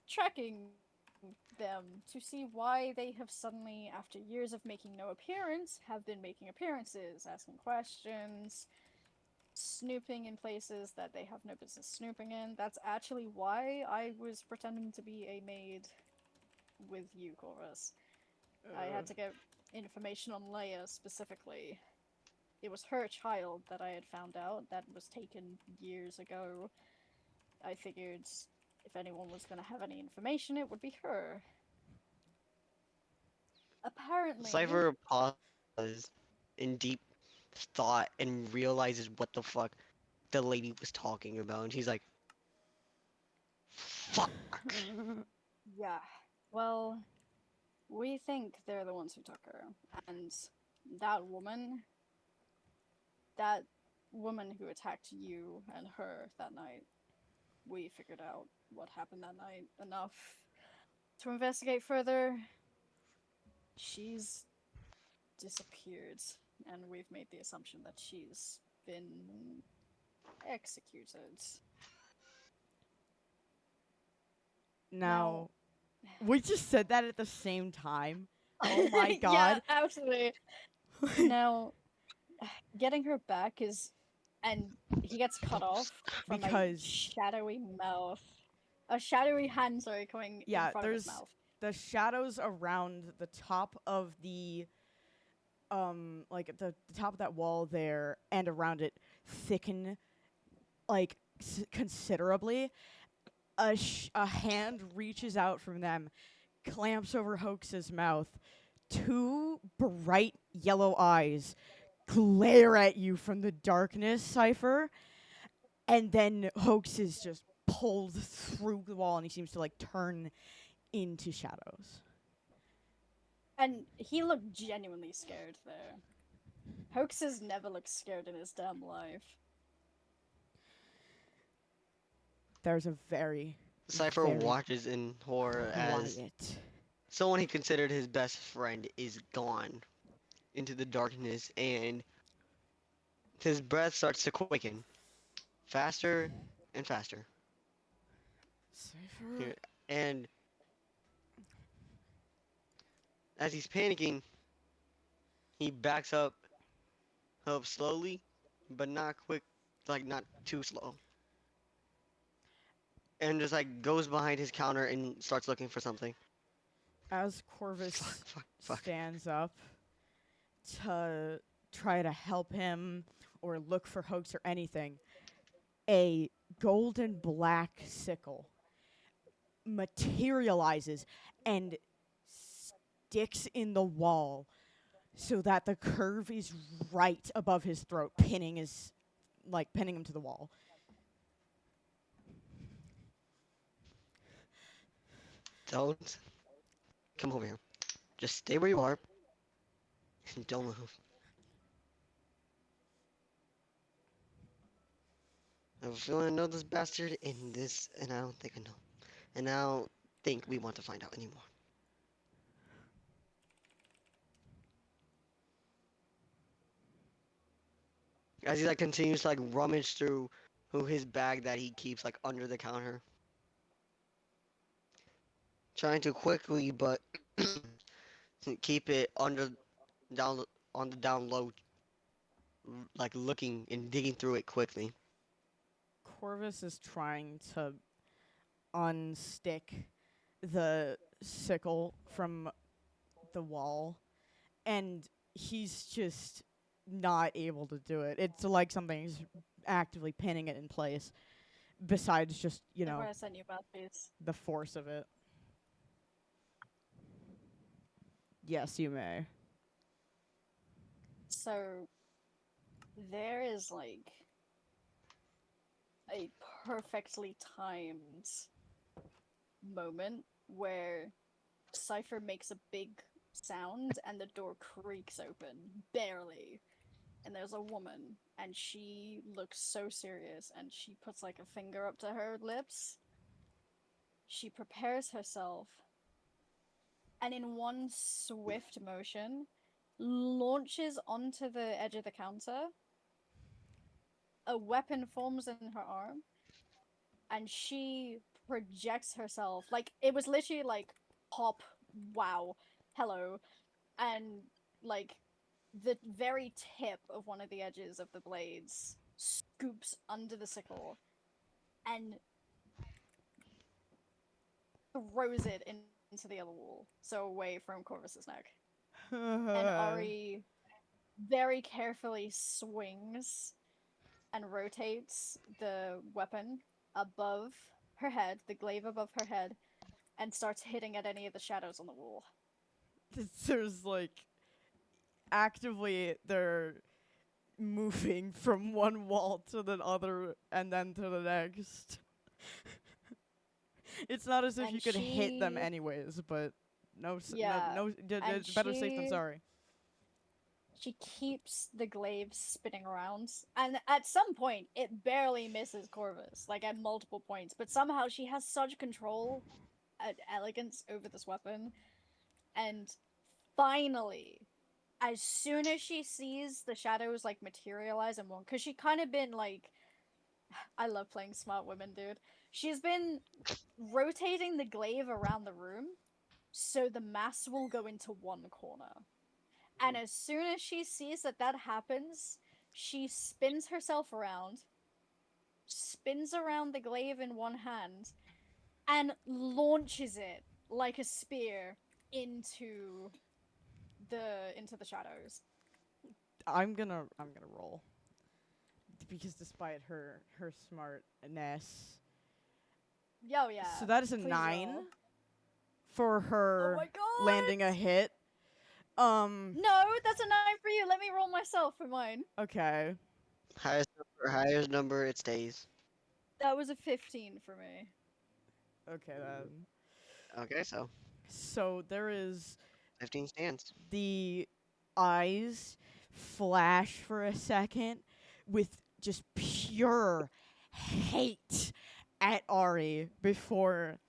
tracking them to see why they have suddenly, after years of making no appearance, have been making appearances, asking questions, snooping in places that they have no business snooping in. That's actually why I was pretending to be a maid with you, Chorus. I had to get information on Leia specifically. It was her child that I had found out that was taken years ago. I figured if anyone was going to have any information, it would be her. Apparently, Cypher pauses in deep thought and realizes what the fuck the lady was talking about, and she's like, "Fuck." yeah. Well, we think they're the ones who took her, and that woman, that woman who attacked you and her that night, we figured out what happened that night enough to investigate further. She's disappeared, and we've made the assumption that she's been executed. Now, we just said that at the same time. Oh my Yeah, god. absolutely. Now, getting her back is, and he gets cut off from a Because- shadowy mouth, a shadowy hand, sorry, coming Yeah, in front of his there's- mouth. The shadows around the top of the like the top of that wall there and around it thicken like considerably. A hand reaches out from them, clamps over Hoax's mouth. Two bright yellow eyes glare at you from the darkness, Cypher, and then Hoax is just pulled through the wall and he seems to like turn into shadows. And he looked genuinely scared there. Hoax has never looked scared in his damn life. There's a very Cypher very watches in horror as quiet. someone he considered his best friend is gone into the darkness, and his breath starts to quicken faster and faster. Cypher. Here, and as he's panicking, he backs up slowly, but not quick, like not too slow. And just like goes behind his counter and starts looking for something. As Corvus Fuck. stands up to try to help him or look for Hoax or anything, a golden black sickle materializes and sticks in the wall so that the curve is right above his throat, pinning him to the wall. Don't come over here. Just stay where you are. And don't move. I have a feeling I know this bastard and I don't think I know. And I don't think we want to find out anymore. As he like continues to like rummage through his bag that he keeps like under the counter. Trying to quickly but keep it down on the down low, like looking and digging through it quickly. Corvus is trying to unstick the sickle from the wall, and he's just not able to do it. It's like something's actively pinning it in place, besides just, That's why I sent you about these. the force of it. Yes, you may. So, there is like a perfectly timed moment where Cypher makes a big sound and the door creaks open, barely. And there's a woman, and she looks so serious, and she puts like a finger up to her lips. She prepares herself, and in one swift motion, launches onto the edge of the counter. A weapon forms in her arm, and she projects herself. Like, it was literally like, pop, wow, hello. And, like, the very tip of one of the edges of the blades scoops under the sickle and throws it into the other wall, so away from Corvus's neck. And Ari very carefully swings and rotates the weapon above her head, the glaive above her head, and starts hitting at any of the shadows on the wall. There's like actively they're moving from one wall to the other and then to the next. It's not as if And you could hit them she- anyways, but Yeah, and better safe than she- sorry. She keeps the glaive spinning around, and at some point, it barely misses Corvus, like at multiple points, but somehow she has such control and elegance over this weapon. And finally, as soon as she sees the shadows like materialize in one, because she kind of been like, I love playing smart women, dude. She's been rotating the glaive around the room so the mass will go into one corner. And as soon as she sees that that happens, she spins herself around, spins around the glaive in one hand, and launches it like a spear into the shadows. I'm gonna roll because despite her smartness, Yo, yeah. so that is a please 9 roll. for Oh her my god! landing a hit. No, that's a 9 for you. Let me roll myself for mine. Okay. Highest number, it stays. That was a 15 for me. Okay then. Okay, so So there is 15 stands. the eyes flash for a second with just pure hate at Ari before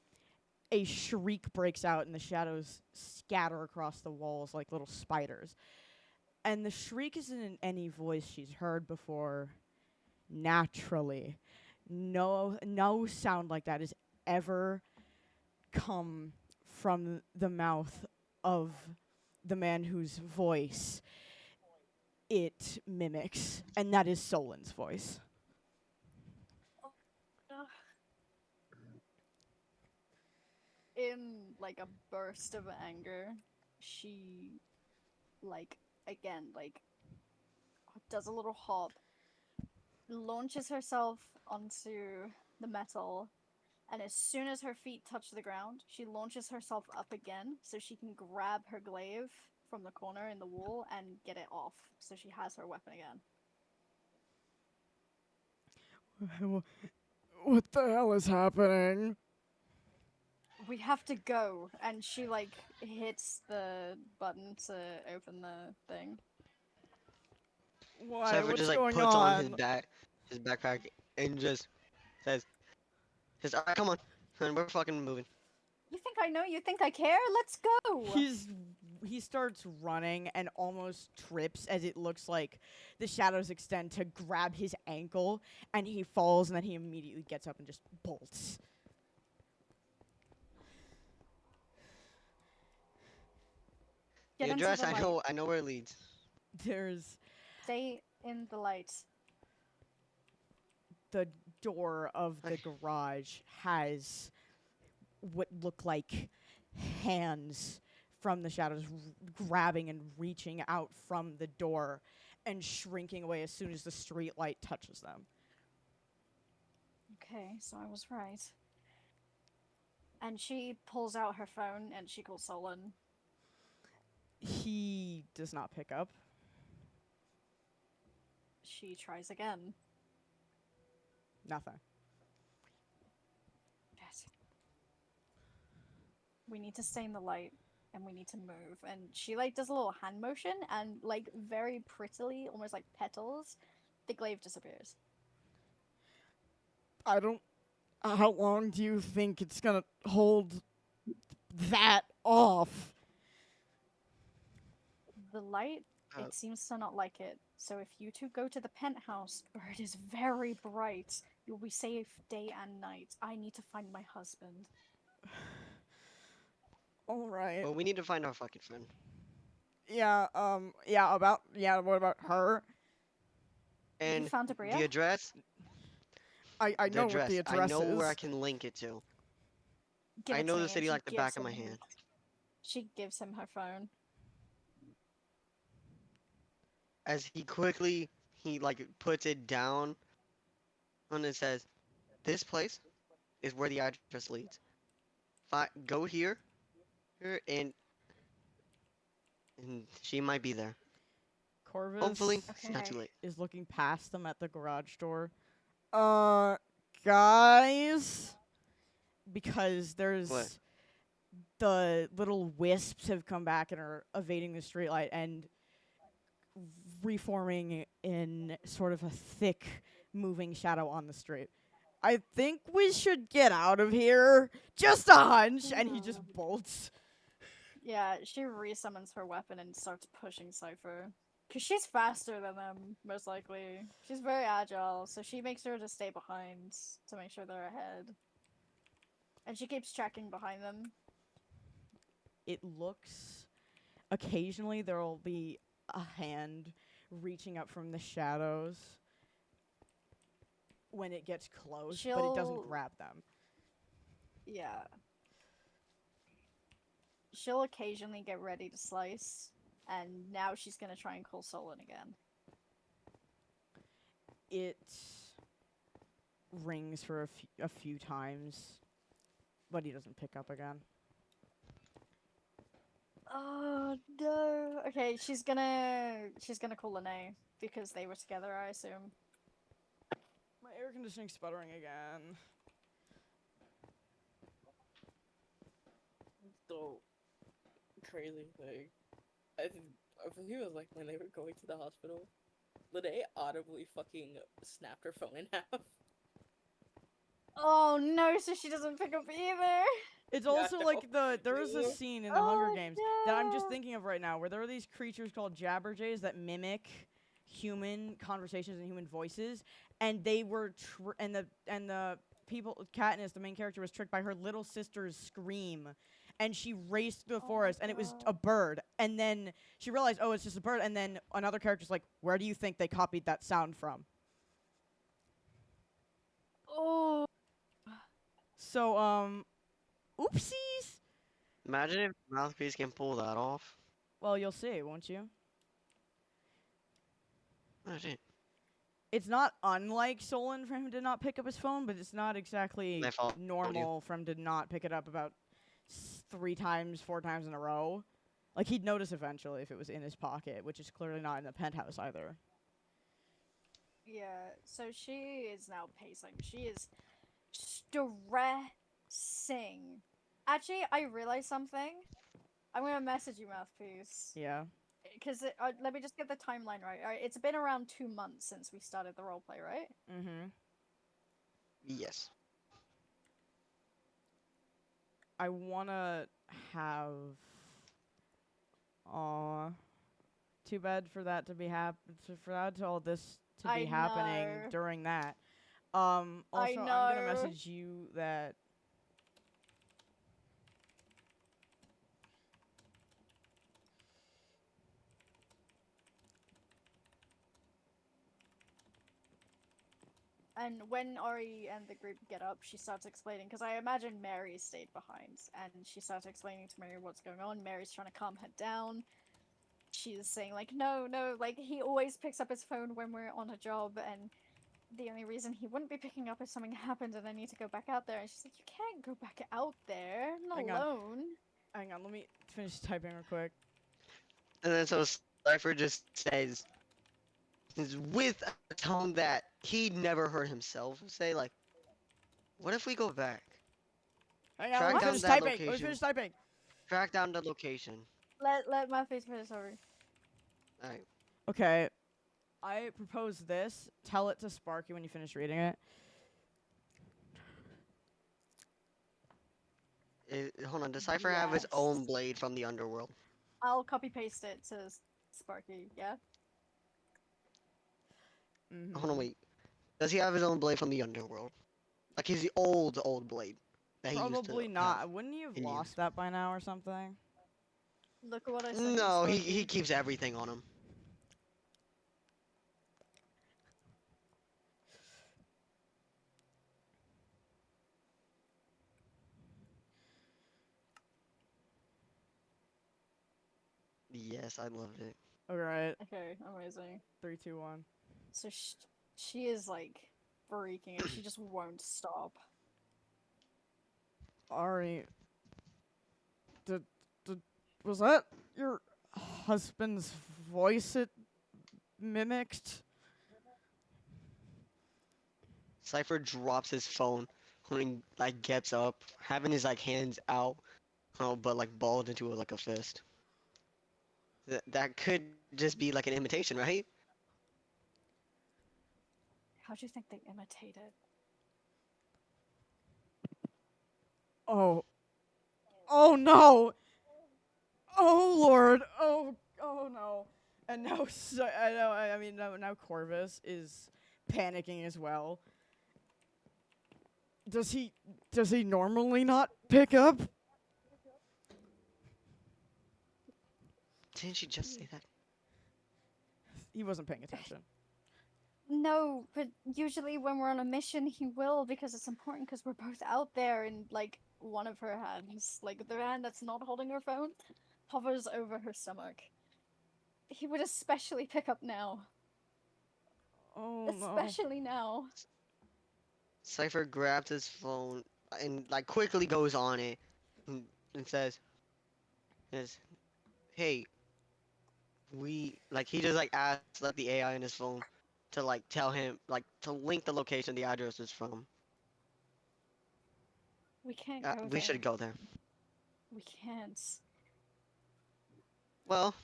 a shriek breaks out and the shadows scatter across the walls like little spiders. And the shriek isn't in any voice she's heard before naturally. No sound like that has ever come from the mouth of the man whose voice it mimics, and that is Solin's voice. In like a burst of anger, she again does a little hop, launches herself onto the metal, and as soon as her feet touch the ground, she launches herself up again so she can grab her glaive from the corner in the wall and get it off so she has her weapon again. What the hell is happening? We have to go, and she hits the button to open the thing. Why? Cypher What's just going puts on on? his backpack, and just says, "Alright, come on, and we're fucking moving." You think I know? You think I care? Let's go! He starts running and almost trips as it looks like the shadows extend to grab his ankle, and he falls, and then he immediately gets up and just bolts. Get The into address, the light. I know where it leads. There's Stay in the light. the door of the garage has what look like hands from the shadows grabbing and reaching out from the door and shrinking away as soon as the street light touches them. Okay, so I was right. And she pulls out her phone and she calls Solon. He does not pick up. She tries again. Nothing. Yes. We need to stay in the light and we need to move. And she does a little hand motion and very prettily, almost like petals, the glaive disappears. I don't. How long do you think it's gonna hold that off? The light, Uh, it seems to not like it. So if you two go to the penthouse where it is very bright, You'll be safe day and night. I need to find my husband. All right. But we need to find our fucking friend. Yeah. Yeah. What about her? You And found the Abria? address, I the know what the address. I address know where I is. can link it to. Give I it know to the me, and city she like the back of gives my him- hand. She gives him her phone. As he like puts it down, and it says, "This place is where the address leads. Go here, and she might be there. Corvus Hopefully, it's not Okay. too late." is looking past them at the garage door. Guys, because there's What? the little wisps have come back and are evading the streetlight and reforming in sort of a thick moving shadow on the street. I think we should get out of here. Just a hunch. And he just bolts. Yeah, she resummons her weapon and starts pushing Cypher. Because she's faster than them, most likely. She's very agile, so she makes sure to stay behind to make sure they're ahead. And she keeps tracking behind them. It looks. Occasionally there will be a hand reaching up from the shadows when it gets close, but it doesn't She'll- grab them. Yeah. She'll occasionally get ready to slice, and now she's gonna try and call Solon again. It rings for a few times, but he doesn't pick up again. Oh no. Okay, she's gonna call Lene because they were together, I assume. My air conditioning's sputtering again. So crazy thing. I believe it was like when they were going to the hospital. Lene audibly fucking snapped her phone in half. Oh no, so she doesn't pick up either. It's Yeah, also I like there is a Yeah. scene in the Hunger Oh, Games that I'm just no. thinking of right now where there are these creatures called Jabberjays that mimic human conversations and human voices, and they were and the people Katniss, the main character, was tricked by her little sister's scream, and she raced through the Oh my forest, and it was a God. bird, and then she realized, oh, it's just a bird, and then another character's like, where do you think they copied that sound from? Oh. So oopsies. Imagine if Mouthpiece can pull that off. Well, you'll see, won't you? Oh shit. It's not unlike Solon for him to not pick up his phone, but it's not exactly My fault. normal for him to not pick it up about 3 times, 4 times in a row. Like, he'd notice eventually if it was in his pocket, which is clearly not in the penthouse either. Yeah, so she is now pacing. She is stressing. Actually, I realized something. I'm gonna message you, Mouthpiece. Yeah. Because let me just get the timeline right. Alright, it's been around 2 months since we started the roleplay, right? Mm-hmm. Yes. I wanna have... Aw. Too bad for that to be for that to all this to be I happening know. during that. Also, I'm gonna know. message you that... And when Ari and the group get up, she starts explaining, because I imagine Mary stayed behind, and she starts explaining to Mary what's going on. Mary's trying to calm her down. She's saying, like, no, like, he always picks up his phone when we're on a job, and the only reason he wouldn't be picking up if something happened and I need to go back out there. And she's like, you can't go back out there, not Hang on. alone. Hang on, let me finish typing real quick. And then so Cypher just says, with a tone that he'd never heard himself say, like, what if we go back? Hang on, Track let me down finish that typing. Let me location. finish typing. Track down the location. Let my face finish, sorry. Alright. Okay. I propose this. Tell it to Sparky when you finish reading it. Hold on, does Cypher have his Yes. own blade from the underworld? I'll copy paste it to Sparky, yeah? Mm-hmm. Hold on, wait. Does he have his own blade from the underworld? Like his old blade that he used to Probably have not. Wouldn't he have and lost use. that by now or something? Look at what I sent you, No, he Sparky. keeps everything on him. Yes, I loved it. Alright. Okay, amazing. 3, 2, 1. So she is like freaking and she just won't stop. Ari. Was that your husband's voice it mimicked? Cypher drops his phone when he like gets up, having his like hands out, but like balled into like a fist. That could just be like an imitation, right? How do you think they imitated? Oh. Oh no! Oh lord! Oh no! And now, I mean, now Corvus is panicking as well. Does he normally not pick up? Didn't she just say that? He wasn't paying attention. No, but usually when we're on a mission, he will because it's important because we're both out there and like one of her hands, like the hand that's not holding her phone, hovers over her stomach. He would especially pick up now. Oh no. Especially now. Cypher grabs his phone and like quickly goes on it and says, "Hey, he just like asks like the AI in his phone to like tell him like to link the location the address is from. We can't go We there. should go there. We can't. Well,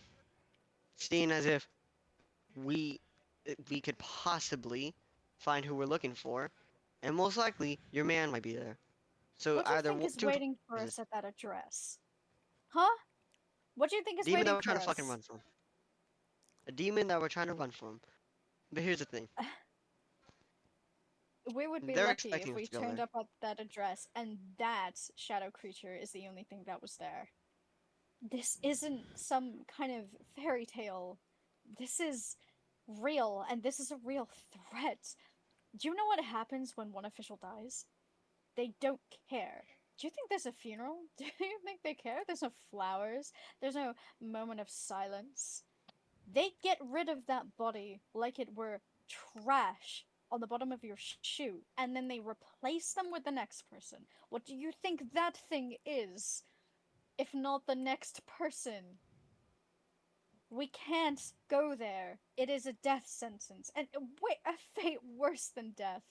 seeing as if we we could possibly find who we're looking for, and most likely your man might be there. So What do you either think is two waiting for choices. us at that address? Huh? What do you think is Demon that waiting we're trying for to fucking us? run from. A demon that we're trying to run from. But here's the thing. We would be They're lucky expecting if us we to go turned there. up at that address and that shadow creature is the only thing that was there. This isn't some kind of fairy tale. This is real, and this is a real threat. Do you know what happens when one official dies? They don't care. Do you think there's a funeral? Do you think they care? There's no flowers. There's no moment of silence. They get rid of that body like it were trash on the bottom of your shoe, and then they replace them with the next person. What do you think that thing is? If not the next person? We can't go there. It is a death sentence. And wait, a fate worse than death.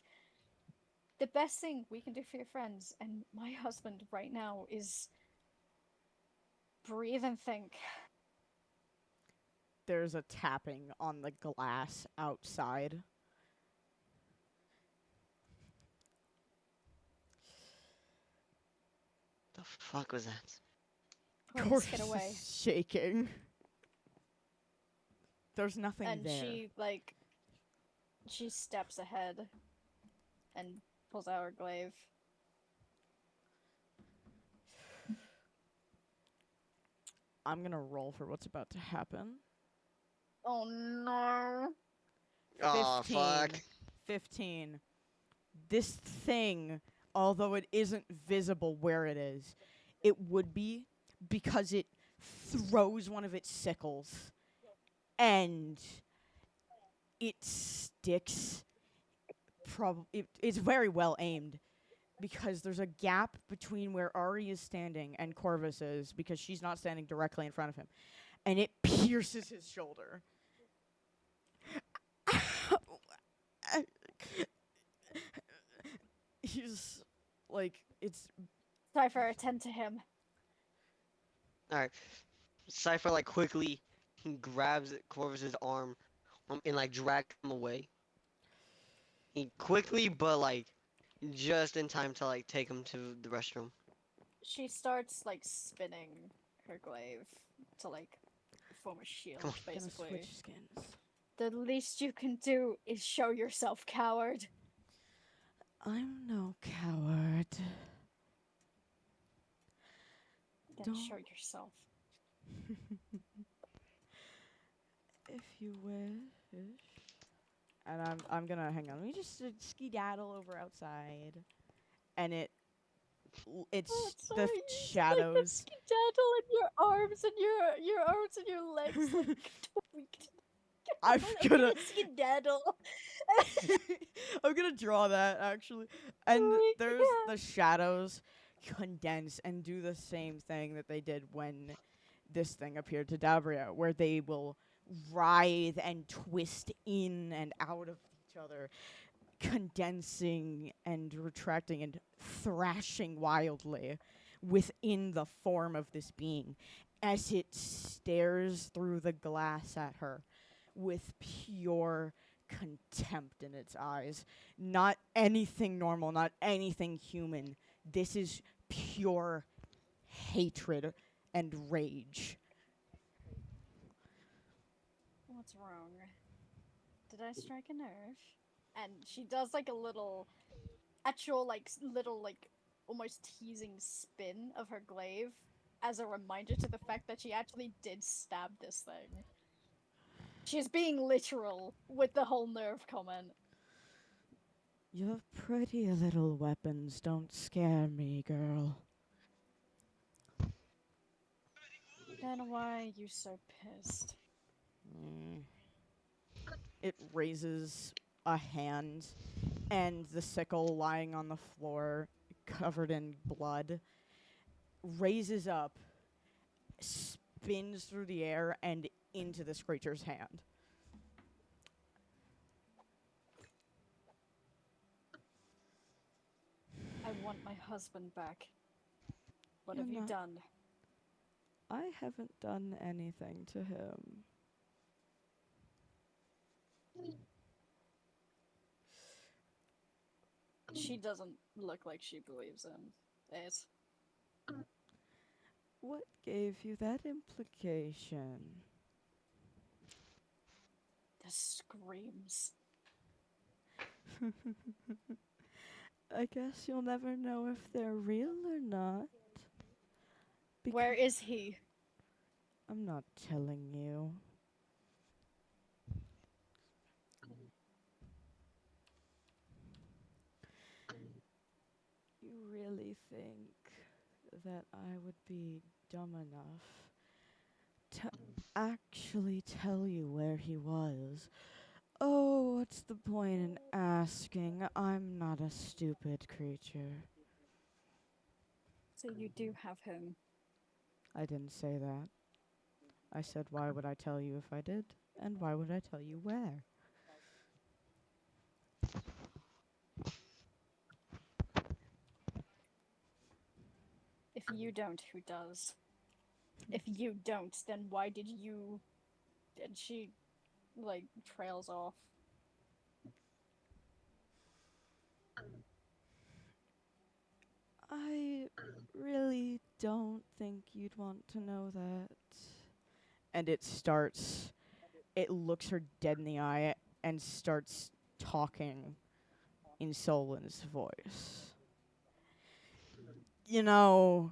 The best thing we can do for your friends and my husband right now is breathe and think. There's a tapping on the glass outside. The fuck was that? Corvus, get Corvus away. is shaking. There's nothing And there. she steps ahead and pulls out her glaive. I'm gonna roll for what's about to happen. Oh no. Oh fuck. 15. This thing, although it isn't visible where it is, it would be because it throws one of its sickles and it sticks. It's very well aimed because there's a gap between where Ari is standing and Corvus is because she's not standing directly in front of him, and it pierces his shoulder. He's like, it's Cypher, attend to him. Alright. Cypher like quickly grabs Corvus's arm and like drags him away. He quickly but like just in time to like take him to the restroom. She starts like spinning her glaive to like form a shield, Come on. gonna basically. switch skins. The least you can do is show yourself, coward. I'm no coward. Then Don't- show yourself. If you wish. And I'm gonna hang on. Let me just skedaddle over outside, and it's Oh, the sorry, you just, shadows. Like, the skedaddle in your arms and your arms and your legs like tweaked. I'm Like gonna a skedaddle. I'm gonna draw that actually. And my there's God. the shadows condense and do the same thing that they did when this thing appeared to Dabria, where they will writhe and twist in and out of each other, condensing and retracting and thrashing wildly within the form of this being as it stares through the glass at her with pure contempt in its eyes. Not anything normal, not anything human. This is pure hatred and rage. What's wrong? Did I strike a nerve? And she does like a little, actual like little like almost teasing spin of her glaive as a reminder to the fact that she actually did stab this thing. She's being literal with the whole nerve comment. Your pretty little weapons don't scare me, girl. Then why are you so pissed? It raises a hand, and the sickle lying on the floor, covered in blood, raises up, spins through the air, and into this creature's hand. I want my husband back. What You're have you not- done? I haven't done anything to him. She doesn't look like she believes in it. What gave you that implication? The screams. I guess you'll never know if they're real or not. Where is he? I'm not telling you. You really think that I would be dumb enough to actually tell you where he was? Oh, what's the point in asking? I'm not a stupid creature. So you do have him. I didn't say that. I said, why would I tell you if I did? And why would I tell you where? If you don't, who does? If you don't, then why did you... And she, like, trails off. I really don't think you'd want to know that. And it looks her dead in the eye and starts talking in Solon's voice. You know,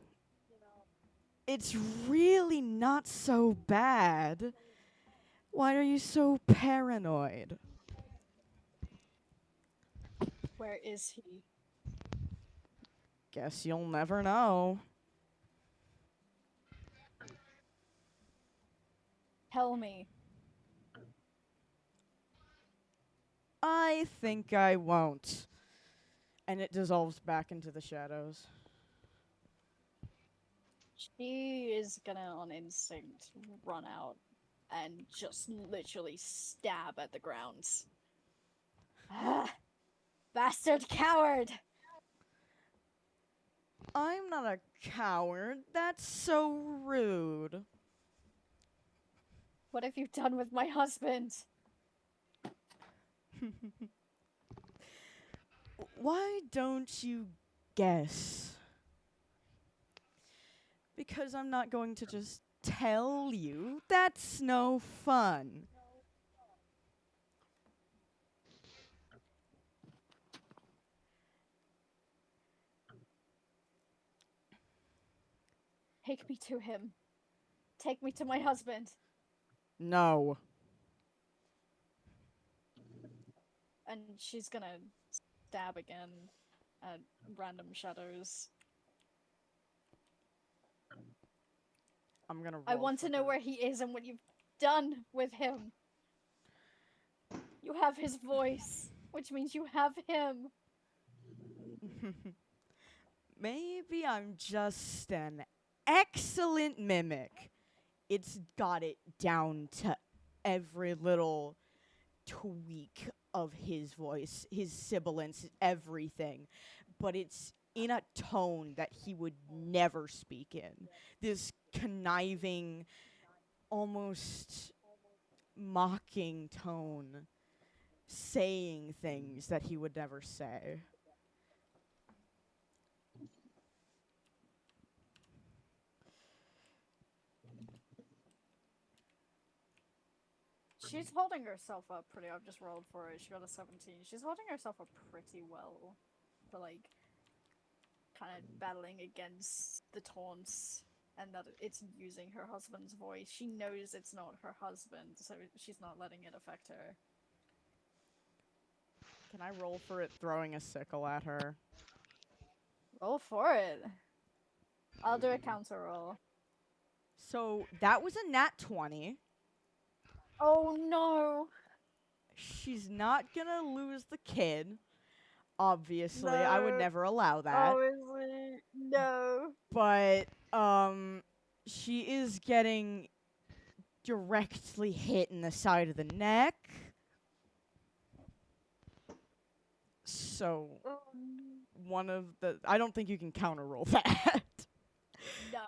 it's really not so bad. Why are you so paranoid? Where is he? Guess you'll never know. Tell me. I think I won't. And it dissolves back into the shadows. She is gonna, on instinct, run out and just literally stab at the grounds. Ah! Bastard coward! I'm not a coward. That's so rude. What have you done with my husband? Why don't you guess? Because I'm not going to just tell you. That's no fun. take me to him. Take me to my husband. No. And she's gonna stab again at random shadows. I'm gonna roll I want for to know her. where he is and what you've done with him. You have his voice, which means you have him. Maybe I'm just an excellent mimic. It's got it down to every little tweak of his voice, his sibilance, everything. But it's in a tone that he would never speak in. This conniving, almost mocking tone, saying things that he would never say. She's holding herself up pretty. I've just rolled for it. She got a 17. She's holding herself up pretty well for like kind of battling against the taunts and that it's using her husband's voice. She knows it's not her husband, so she's not letting it affect her. Can I roll for it throwing a sickle at her? Roll for it. I'll do a counter roll. So that was a nat 20. Oh no! She's not gonna lose the kid. Obviously, I would No. never allow that. Obviously, no. But she is getting directly hit in the side of the neck. So one of the I don't think you can counter roll that. No.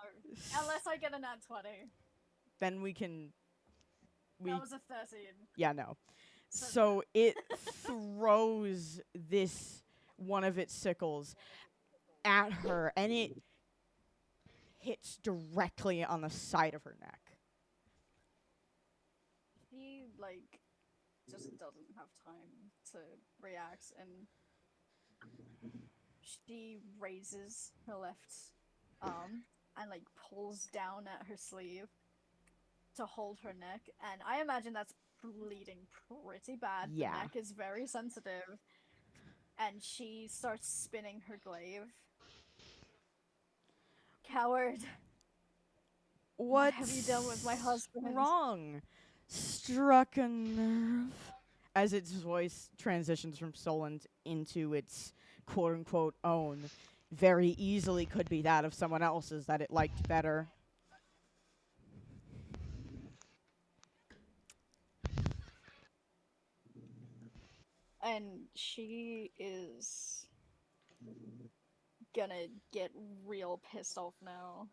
Unless I get a nat 20. Then we can That was a 13. yeah, no. So So it throws this one of its sickles at her and it hits directly on the side of her neck. he, like, just doesn't have time to react, and she raises her left arm and, like, pulls down at her sleeve to hold her neck, and I imagine that's bleeding pretty bad. Yeah. The neck is very sensitive, and she starts spinning her glaive. Coward. What have you done with my husband? Wrong. Struck a nerve. As its voice transitions from Solent into its quote unquote own, very easily could be that of someone else's that it liked better. And she is gonna get real pissed off now.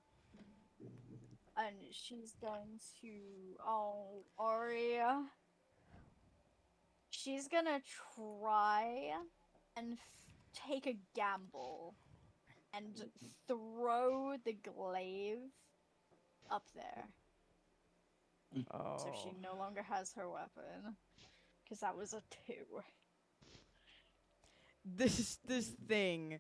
And she's going to... Oh, Aria. She's gonna try and take a gamble and throw the glaive up there. Oh. So she no longer has her weapon. Because that was a 2. This thing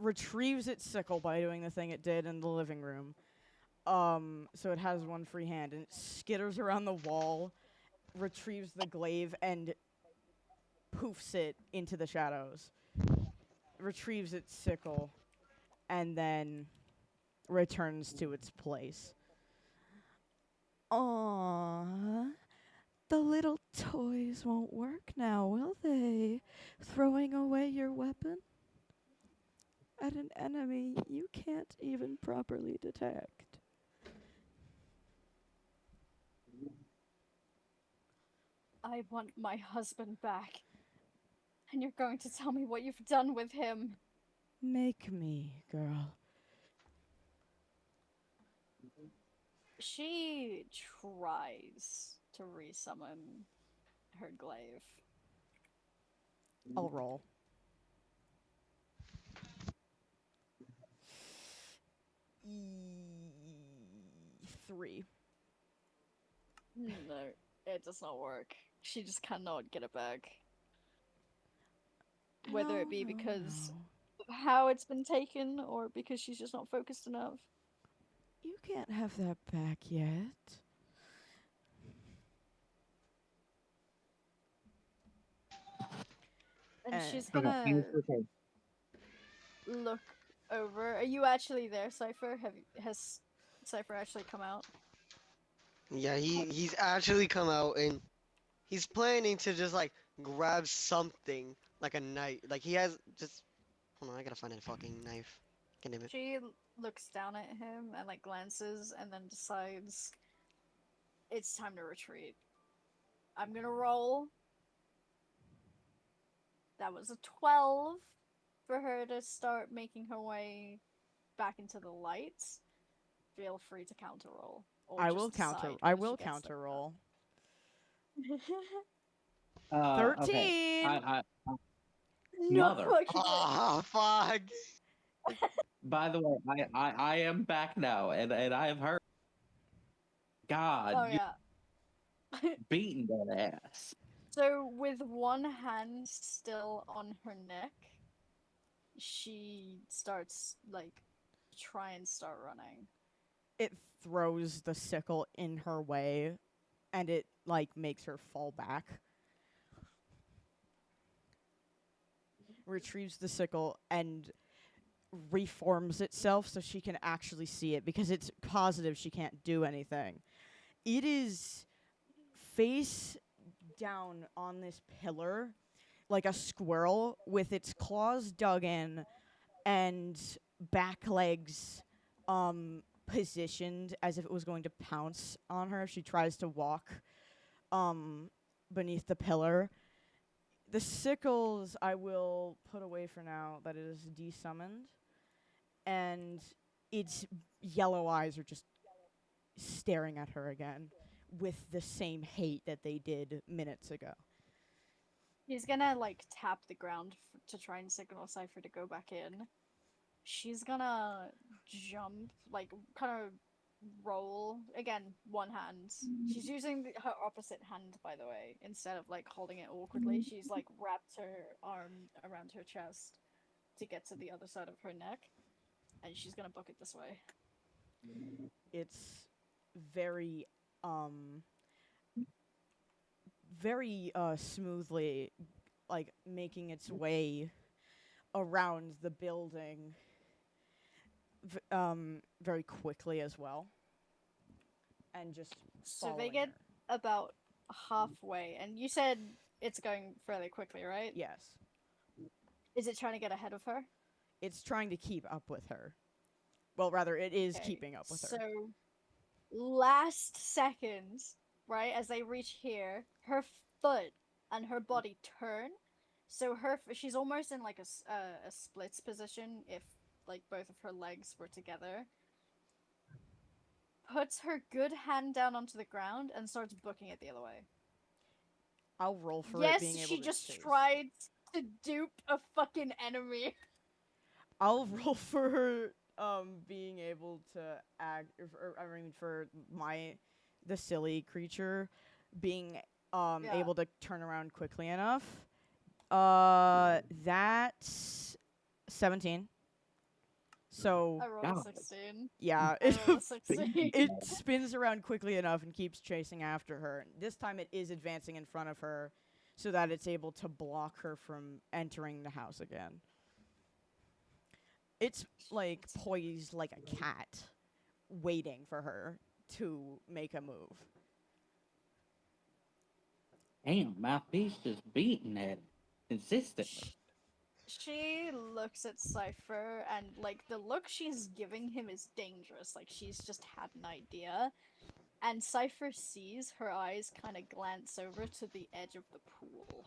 retrieves its sickle by doing the thing it did in the living room. So it has one free hand and it skitters around the wall, retrieves the glaive and poofs it into the shadows. Retrieves its sickle and then returns to its place. Aww. The little toys won't work now, will they? Throwing away your weapon? At an enemy you can't even properly detect. I want my husband back. And you're going to tell me what you've done with him. Make me, girl. She tries to resummon her glaive. I'll roll. Three. No, it does not work. She just cannot get it back. Whether it be because no. the how it's been taken or because she's just not focused enough. You can't have that back yet. And she's Okay, gonna here's the thing. look over. Are you actually there, Cypher? Has Cypher actually come out? Yeah, he's actually come out and he's planning to just like grab something like a knife. Like he has just. Hold on, I gotta find a fucking knife. God damn it. She looks down at him and like glances and then decides it's time to retreat. I'm gonna roll. That was a 12 for her to start making her way back into the light. Feel free to counter roll. Or I just will counter. decide I when she will gets counter there. roll. Okay. 13. No Mother. fucking way. Oh fuck! By the way, I am back now, and I have heard. God, Oh you yeah. beating that ass. So with one hand still on her neck, she starts like try and start running. It throws the sickle in her way, and it like makes her fall back. Retrieves the sickle and reforms itself so she can actually see it because it's positive she can't do anything. It is face down on this pillar like a squirrel with its claws dug in and back legs positioned as if it was going to pounce on her if she tries to walk beneath the pillar. The sickles I will put away for now, that it is desummoned. And its yellow eyes are just staring at her again with the same hate that they did minutes ago. He's gonna like tap the ground to try and signal Cypher to go back in. She's gonna jump, like kind of roll again. One hand. She's using her opposite hand, by the way, instead of like holding it awkwardly. She's like wrapped her arm around her chest to get to the other side of her neck, and she's gonna book it this way. It's very very smoothly like making its way around the building very quickly as well, and just So they following get her. about halfway, and you said it's going fairly quickly, right? Yes, Is it trying to get ahead of her? it's trying to keep up with her. Well, rather, it is Okay, keeping up with her. So, last second, right as they reach here, her foot and her body turn. So she's almost in like a splits position if like both of her legs were together. Puts her good hand down onto the ground and starts booking it the other way. I'll roll for Yes, it being able she to just chase. tried to dupe a fucking enemy. I'll roll for her being able to act. For the silly creature being Yeah. able to turn around quickly enough. That's 17. So I rolled God. a 16. yeah, I rolled a 16. it spins around quickly enough and keeps chasing after her. This time it is advancing in front of her so that it's able to block her from entering the house again. It's like poised like a cat, waiting for her to make a move. Damn, my beast is beating it consistently. She looks at Cypher, and like the look she's giving him is dangerous. Like she's just had an idea. And Cypher sees her eyes kind of glance over to the edge of the pool.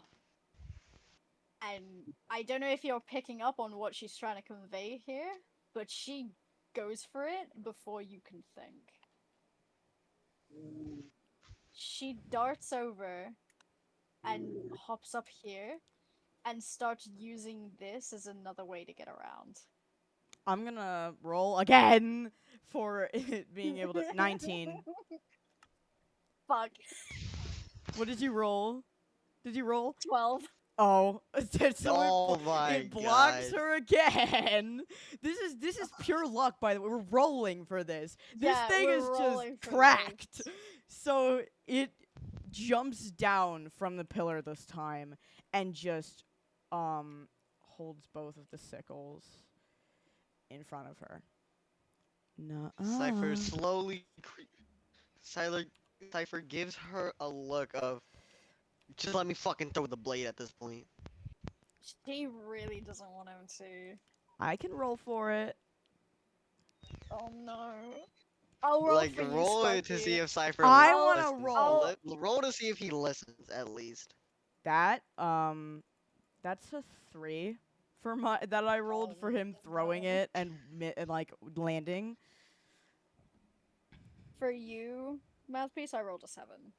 And I don't know if you're picking up on what she's trying to convey here, but she goes for it before you can think. She darts over and hops up here and starts using this as another way to get around. I'm gonna roll again for it being able to 19. Fuck. What did you roll? Did you roll? 12. Oh, so Oh my it blocks God. her again. This is pure luck, by the way. We're rolling for this. This Yeah, thing we're is rolling just for cracked. this. So it jumps down from the pillar this time and just holds both of the sickles in front of her. Cypher Nuh-uh. slowly. Cypher gives her a look of, just let me fucking throw the blade at this point. She really doesn't want him to. I can roll for it. Oh no. I'll roll Like, for you, roll it to Sparky. see if Cypher I I'll- wanna listens. roll. Roll to see if he listens, at least. That that's a 3 for my that I rolled for him throwing no. it and like landing. For you, Mouthpiece, I rolled a 7.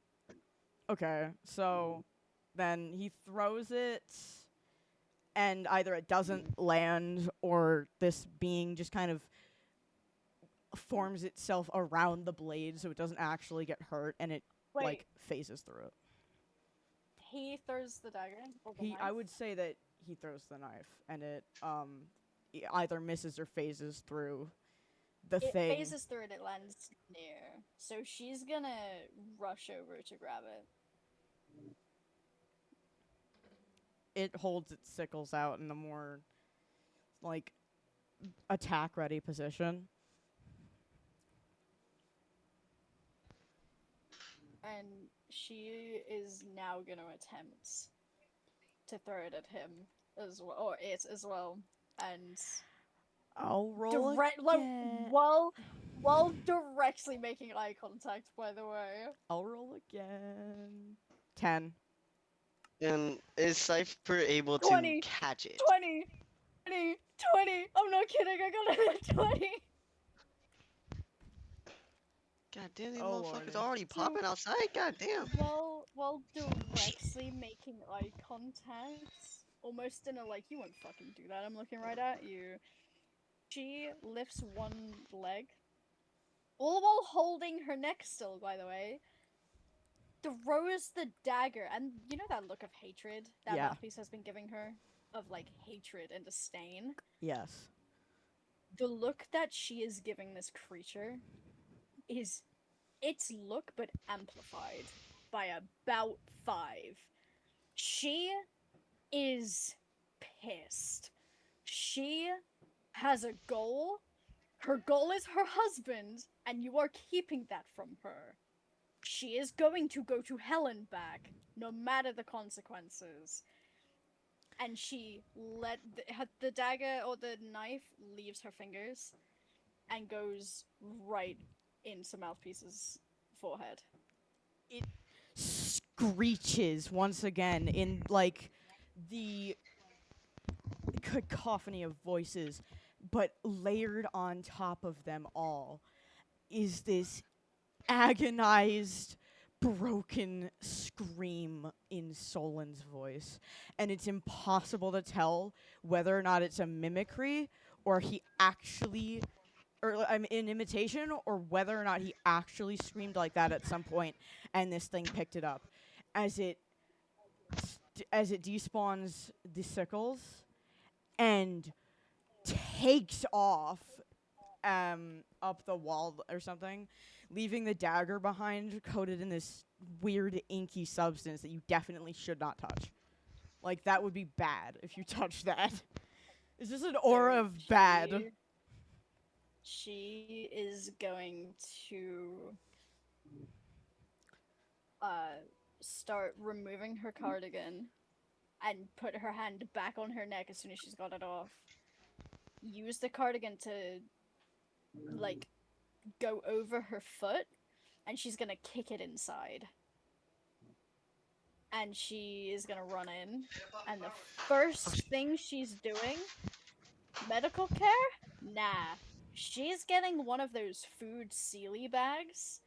Okay, so then he throws it, and either it doesn't land or this being just kind of forms itself around the blade so it doesn't actually get hurt, and it Wait, like phases through it. he throws the dagger? Or the I knife? would say that he throws the knife, and it either misses or phases through the It thing. phases through it, it lands near. So she's gonna rush over to grab it. It holds its sickles out in a more like attack ready position. And she is now gonna attempt to throw it at him as well, or it as well. And I'll roll like, again. while directly making eye contact, by the way. I'll roll again. 10. And is Cypher able to 20, catch it? 20, 20, 20. I'm not kidding, I got a 20. God damn, these Oh, motherfuckers lordy. already popping outside? God damn. While directly making eye contact, almost in a like, you won't fucking do that, I'm looking right at you. She lifts one leg, all while holding her neck still, by the way. Throws the dagger, and you know that look of hatred that Yeah. Mouthpiece has been giving her? Of like hatred and disdain? Yes. The look that she is giving this creature is its look but amplified by about 5. She is pissed. She has a goal. Her goal is her husband, and you are keeping that from her. She is going to go to hell and back, no matter the consequences. And she let the dagger or the knife leaves her fingers and goes right into Mouthpiece's forehead. It screeches once again in like the cacophony of voices, but layered on top of them all is this agonized, broken scream in Solon's voice. And it's impossible to tell whether or not it's a mimicry or he actually, or an imitation, or whether or not he actually screamed like that at some point and this thing picked it up. As it despawns the sickles and takes off up the wall or something, leaving the dagger behind coated in this weird inky substance that you definitely should not touch. Like, that would be bad if you touch that. Is this an aura of bad? She is going to start removing her cardigan and put her hand back on her neck as soon as she's got it off. Use the cardigan to like go over her foot, and she's gonna kick it inside. And she is gonna run in, and the first thing she's doing, medical care? Nah. She's getting one of those food sealy bags,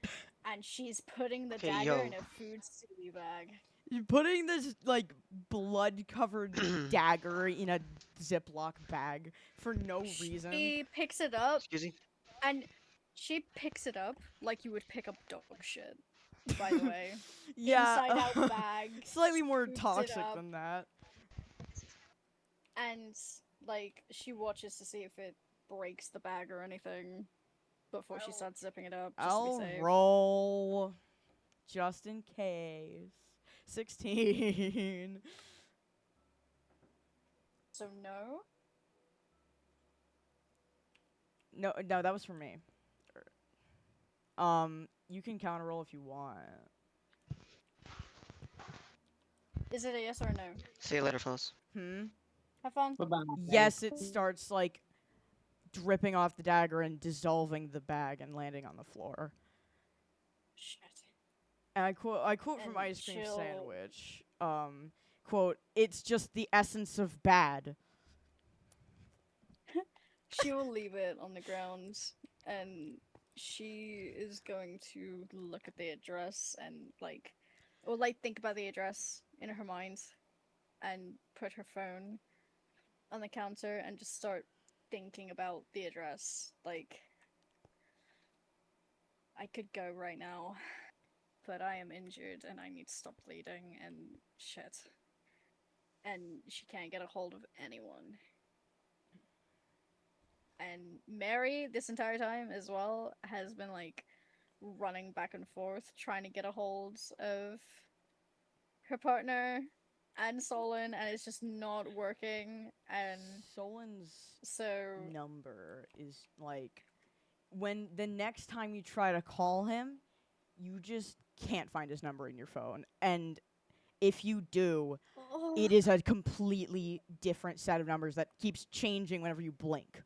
and she's putting the Okay, dagger yo. in a food sealy bag. You're putting this, like, blood-covered dagger in a Ziploc bag for no reason. She picks it up, Excuse me? and she picks it up like you would pick up dog shit, by the way. Yeah, Inside out bag. slightly more scoops it toxic up. than that. and like she watches to see if it breaks the bag or anything before she starts zipping it up, just to be I'll safe. roll just in case. 16. So no. No, that was for me. You can counter roll if you want. Is it a yes or a no? See you later, fellas. Have fun. Bye-bye. Yes, it starts like dripping off the dagger and dissolving the bag and landing on the floor. Shit. And I quote from And Ice Cream she'll- Sandwich. Quote, "It's just the essence of bad." She will leave it on the ground, and she is going to look at the address and think about the address in her mind, and put her phone on the counter and just start thinking about the address. Like, I could go right now, but I am injured and I need to stop bleeding and shit. And she can't get a hold of anyone. And Mary, this entire time as well, has been like running back and forth trying to get a hold of her partner and Solon, and it's just not working. And Solon's so number is like when the next time you try to call him, you just can't find his number in your phone. And if you do, it is a completely different set of numbers that keeps changing whenever you blink.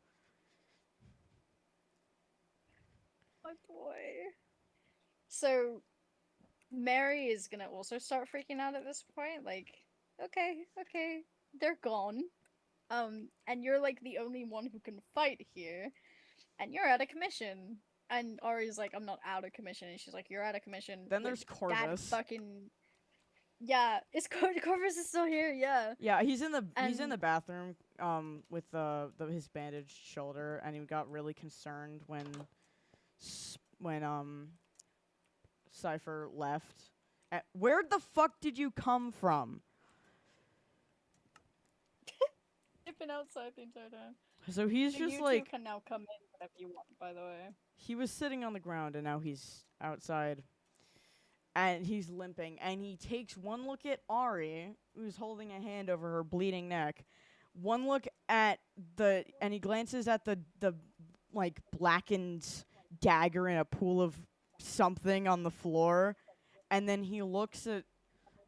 my boy. So Mary is gonna also start freaking out at this point. Like, okay, they're gone. And you're like the only one who can fight here, and you're out of commission. And Ari's like, I'm not out of commission, and she's like, you're out of commission. Then with there's that Corvus. fucking yeah, Corvus is still here. Yeah, Yeah, he's in the And- bathroom with his bandaged shoulder, and he got really concerned when Cypher left. Where the fuck did you come from? I've been outside the entire time. So he's So just you two like can now come in whenever you want. By the way. he was sitting on the ground and now he's outside. And he's limping, and he takes one look at Ari, who's holding a hand over her bleeding neck. One look at and he glances at the like blackened dagger in a pool of something on the floor, and then he looks at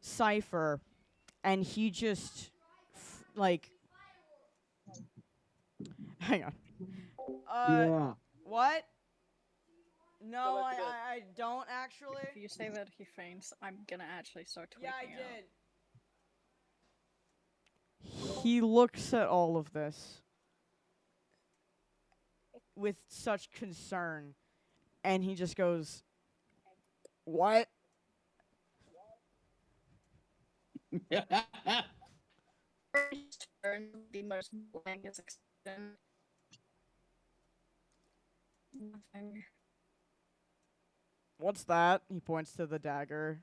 Cypher, and he just like, hang on. Yeah. What? No, Go back I, to bed. I don't actually. If you say that he faints, I'm gonna actually start tweaking Yeah, I out. did. He looks at all of this with such concern, and he just goes, "What?" First turn, the most blankest expression. Nothing. What's that? He points to the dagger.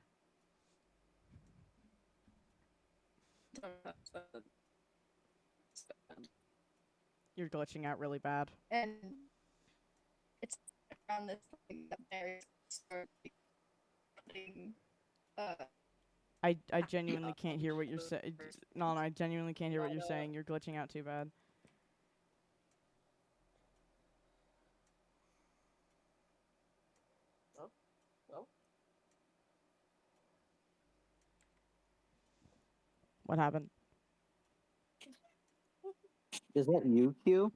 You're glitching out really bad. And it's around this thing that Mary started putting I genuinely can't hear what you're saying. No, I genuinely can't hear what you're saying. You're glitching out too bad. Well, What happened? Is that you, Q?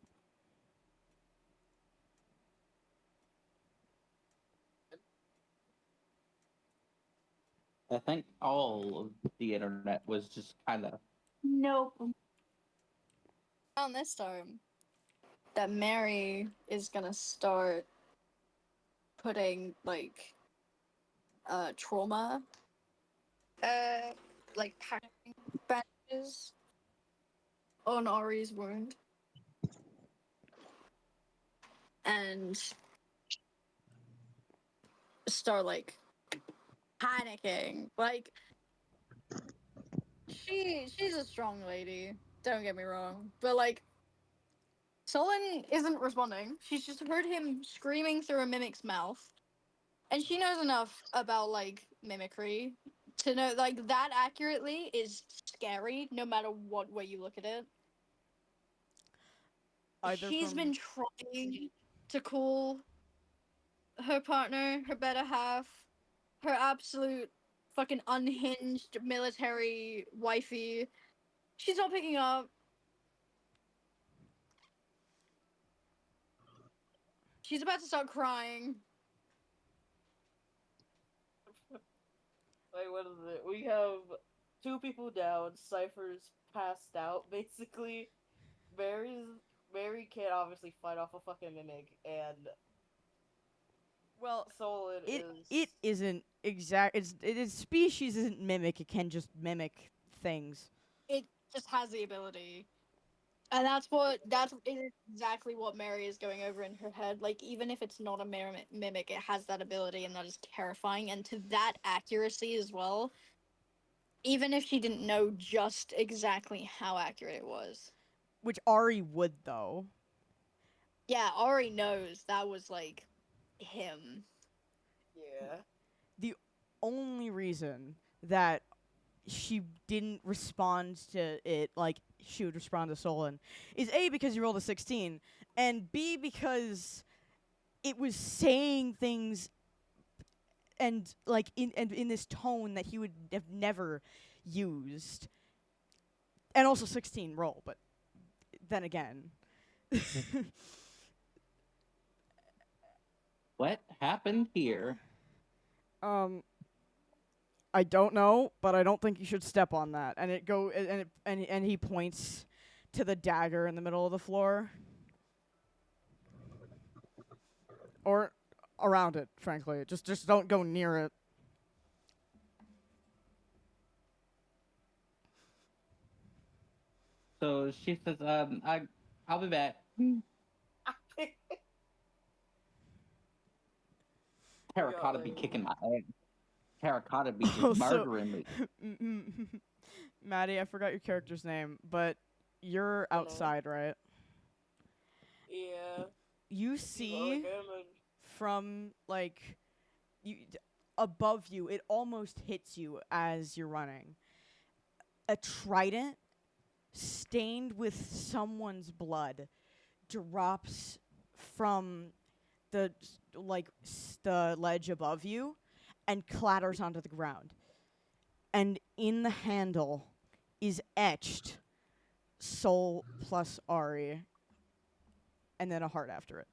I think all of the internet was just kind of. nope. around this time that Mary is gonna start putting like trauma like packing bandages on Ari's wound. And start like panicking. Like she's a strong lady, Don't get me wrong, but like, Solon isn't responding. She's just heard him screaming through a mimic's mouth, and she knows enough about like mimicry to know like that accurately is scary, no matter what way you look at it. Either She's from been trying to call her partner, her better half, her absolute fucking unhinged military wifey. She's not picking up. She's about to start crying. Like, what is it? We have 2 people down. Cypher's passed out, basically. Mary can't obviously fight off a fucking mimic, and well, Solon it is. isn't exact. It is species isn't mimic. It can just mimic things. It just has the ability. And that's exactly what Mary is going over in her head. Like, even if it's not a mimic, it has that ability, and that is terrifying. And to that accuracy as well, even if she didn't know just exactly how accurate it was. Which Ari would though. Yeah, Ari knows that was like him. Yeah. The only reason that she didn't respond to it like she would respond to Solon is A, because you rolled a 16, and B, because it was saying things and like in this tone that he would have never used. And also 16 roll, but then again. What happened here? I don't know, but I don't think you should step on that. And and he points to the dagger in the middle of the floor. Or around it, frankly. Just don't go near it. So she says, I'll be back. Terracotta be kicking my ass. Terracotta be just Also- murdering me. Maddie, I forgot your character's name, but you're Hello. outside, right? Yeah. You see from like above you, it almost hits you as you're running. A trident stained with someone's blood drops from the the ledge above you and clatters onto the ground. And in the handle is etched Soul plus Ari, and then a heart after it.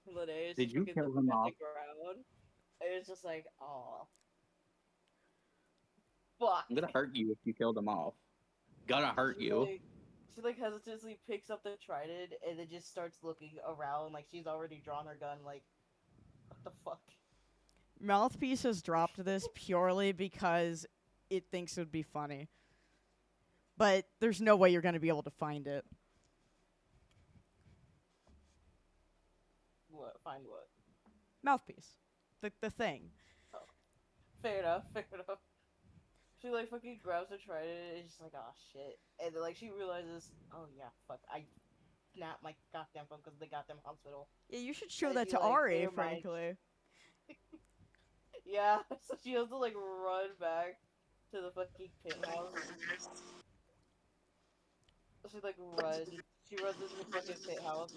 Linnaeus Did you fucking kill looking him at off? the ground. And it's just like, oh. Fuck. I'm gonna hurt you if you killed him off. Gonna hurt you. She hesitantly picks up the trident and then just starts looking around like she's already drawn her gun. Like, what the fuck? Mouthpiece has dropped this purely because it thinks it would be funny. But there's no way you're going to be able to find it. What? Find what? Mouthpiece. The thing. Fair enough. Fair enough. She fucking grabs the trident and is just like, oh shit. And then she realizes, oh yeah, fuck, I snapped my goddamn phone because of the goddamn hospital. Yeah, you should show And that she, to Ari, never mind. frankly. Yeah, so she has to run back to the fucking pit house. She runs. She runs into the fucking pit house.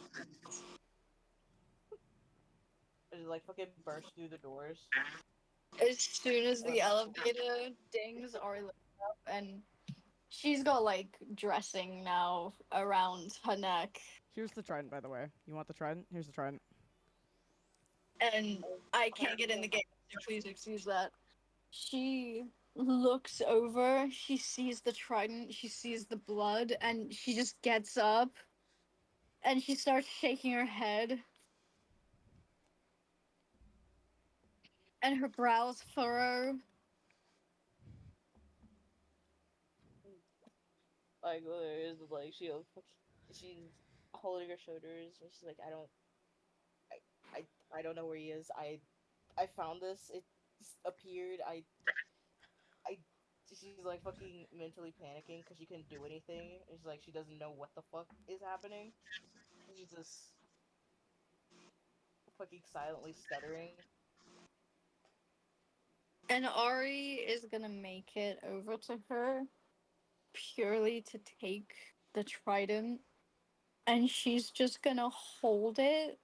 And she fucking bursts through the doors. As soon as the elevator dings, Ari looks up and she's got dressing now around her neck. Here's the trident, by the way. You want the trident? Here's the trident. And I can't get in the game, so please excuse that. She looks over, she sees the trident, she sees the blood, and she just gets up and she starts shaking her head. And her brows furrow. She's holding her shoulders and she's like, I don't know where he is. I found this. It appeared. I she's like fucking mentally panicking because she couldn't do anything. It's like she doesn't know what the fuck is happening. She's just fucking silently stuttering. And Ari is gonna make it over to her purely to take the trident, and she's just gonna hold it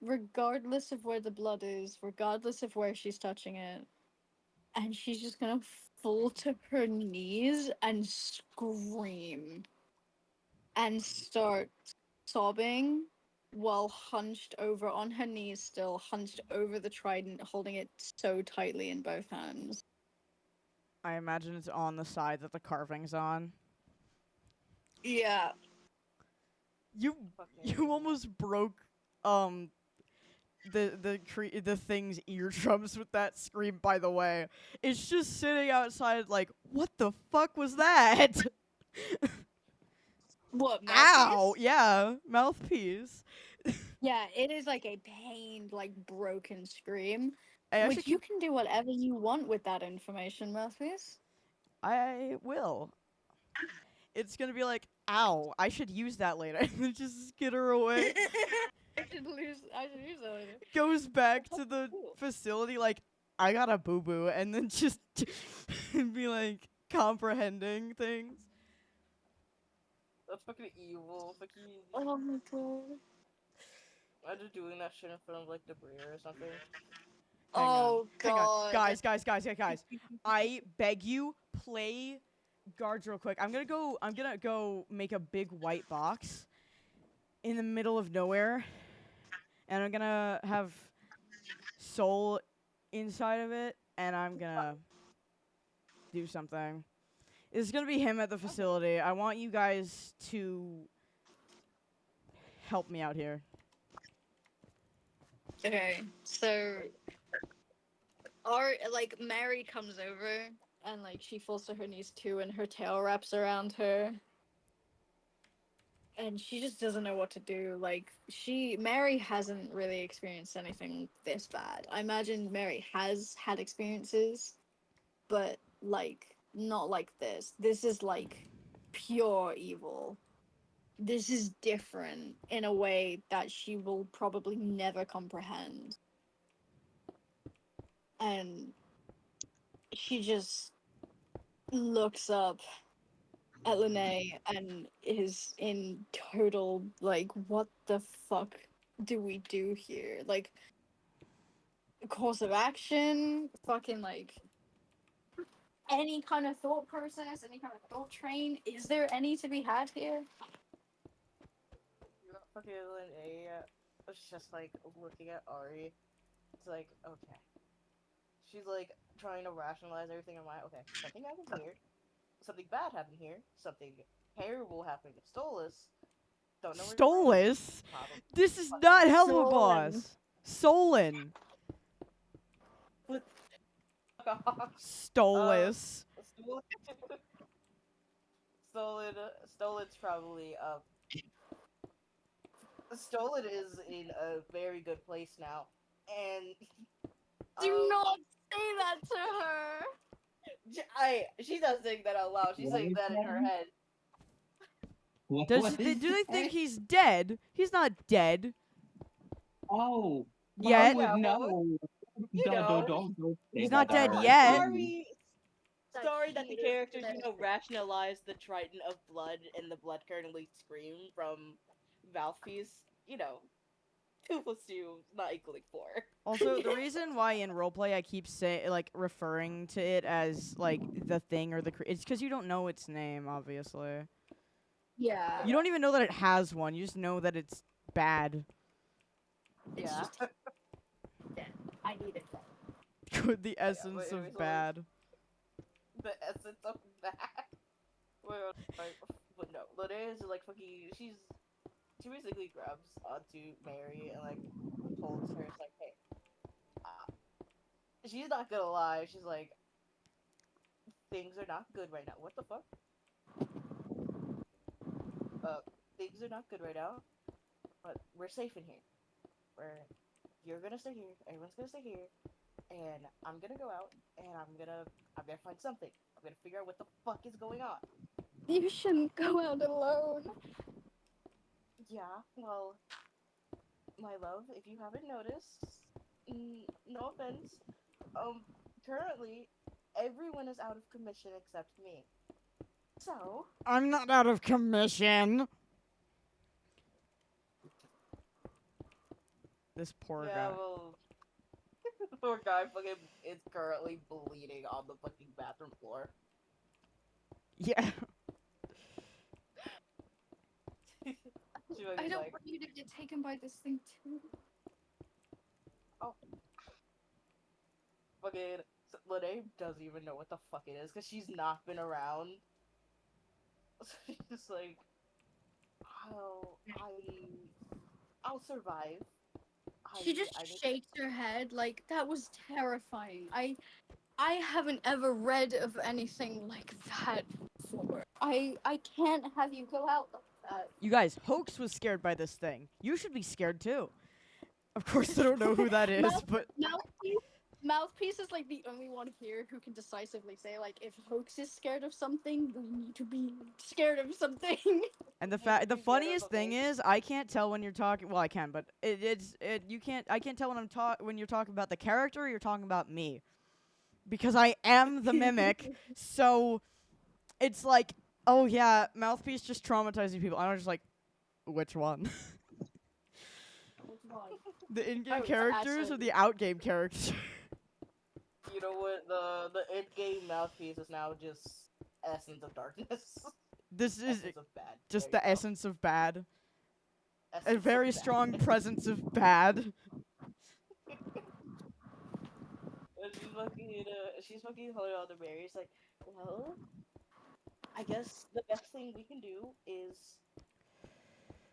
regardless of where the blood is, regardless of where she's touching it. And she's just gonna fall to her knees and scream and start sobbing while hunched over on her knees, still hunched over the trident, holding it so tightly in both hands. I imagine it's on the side that the carving's on. Yeah. You Fucking almost broke the thing's eardrums with that scream, by the way. It's just sitting outside like, what the fuck was that? What, Ow! mouthpiece? Yeah, mouthpiece. Yeah, it is like a pained, like broken scream. I actually Which you can do whatever you want with that information, Mouthpiece. I will. It's gonna be like, ow, I should use that later. And then just skitter away. I should use that later. Goes back to That's the cool. facility like, I got a boo boo, and then just be like comprehending things. That's fucking evil. Fucking. Oh my god. Imagine doing that shit in front of like debris or something. Hang on, Oh hang on. god. Guys. I beg you, play guards real quick. I'm gonna go make a big white box in the middle of nowhere. And I'm gonna have Soul inside of it, and I'm gonna do something. It's gonna be him at the facility. I want you guys to help me out here. Okay, so Mary comes over and like she falls to her knees too, and her tail wraps around her, and she just doesn't know what to do. Like Mary hasn't really experienced anything this bad. I imagine Mary has had experiences, but like not like this. This is like pure evil. This is different in a way that she will probably never comprehend. And she just looks up at Lene and is in total like, what the fuck do we do here? Like, course of action, fucking like any kind of thought process, any kind of thought train. Is there any to be had here? Fucking Linnea was just like looking at Ari. It's like, okay. She's like trying to rationalize everything in her mind. Okay, something happened here. Something bad happened here. Something terrible happened to Stolas. Don't know where Stolas? Probably. This is not Helma Solon. Boss. Solon. Fuck off. Stolas. Stolin's probably Stolin is in a very good place now, and Do not say that to her. she's not saying that out loud. She's What saying is that in her that? head. What Do is they think that? he's dead? He's not dead. Oh. Yet. No, Yeah, no. well, you Don't, know. don't say He's that not to dead her. yet. Sorry that the characters, rationalize the Triton of blood and the blood curdling scream from Valfi's, two plus two not equaling four. Also, the reason why in roleplay I keep referring to it as like the thing or it's because you don't know its name, obviously. Yeah. You don't even know that it has one. You just know that it's bad. It's Yeah. just- I need it. The essence wait, of wait, bad. The essence of that. Well, like, but no, Linnea is like fucking. She basically grabs onto Mary and like holds her. It's like, hey, she's not gonna lie. She's like, things are not good right now. What the fuck? Things are not good right now, but we're safe in here. You're gonna stay here. Everyone's gonna stay here, and I'm gonna go out and I'm gonna find something. I'm gonna figure out what the fuck is going on. You shouldn't go out alone. Yeah, well, my love, if you haven't noticed, no offense, currently, everyone is out of commission except me. So, I'm not out of commission. This poor yeah, guy. well, poor guy fucking is currently bleeding on the fucking bathroom floor. Yeah. She I was don't like, want you to get taken by this thing too. fucking, Lene doesn't even know what the fuck it is, because she's not been around. So she's just like, oh, I'll survive. She just shakes her head like that was terrifying. I haven't ever read of anything like that before. I can't have you go out like that. You guys, Hoax was scared by this thing. You should be scared too. Of course, I don't know who that is, but Mouthpiece is like the only one here who can decisively say like if Hoax is scared of something, we need to be scared of something. and You the should be scared of funniest the thing Hoax. is I can't tell when you're talking. Well, I can, but I can't tell when you're talking about the character or you're talking about me, because I am the mimic. So it's like, oh yeah, Mouthpiece just traumatizing people. I'm just like, which one? The in-game it's characters or Ashley. the out-game characters? You know what? The in-game mouthpiece is now just essence of darkness. This is Essence of bad. just There the you go. essence of bad. Essence A of very bad. strong presence of bad. And she's fucking holding on to Mary. It's like, well, I guess the best thing we can do is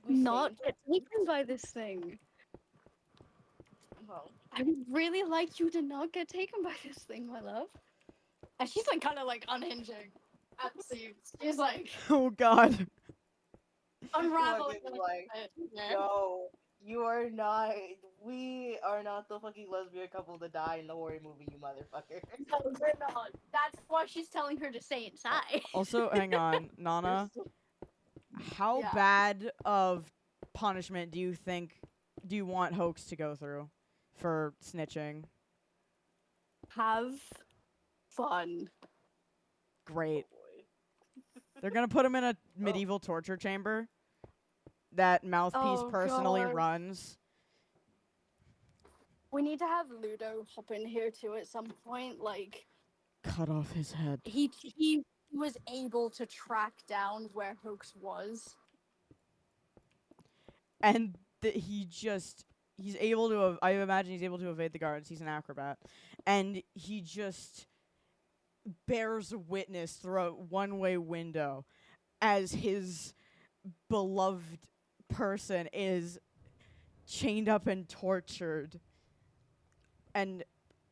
we Not stay get taken by this thing. well. I would really like you to not get taken by this thing, my love. And she's like kind of like unhinging at the seams. She's like Oh god. unraveling. Fucking like, like, yeah. no, you are not. We are not the fucking lesbian couple to die in the horror movie, you motherfucker. No, we're not. That's why she's telling her to stay inside. Also, hang on, Nana. How Yeah. bad of punishment do you want Hoax to go through for snitching? Have fun. Great. Boy. They're gonna put him in a medieval torture chamber that Mouthpiece Oh, personally God. runs. We need to have Ludo hop in here too at some point. Like Cut off his head. he was able to track down where Hoax was. And he's able to I imagine he's able to evade the guards. He's an acrobat. And he just bears witness through a one-way window as his beloved person is chained up and tortured and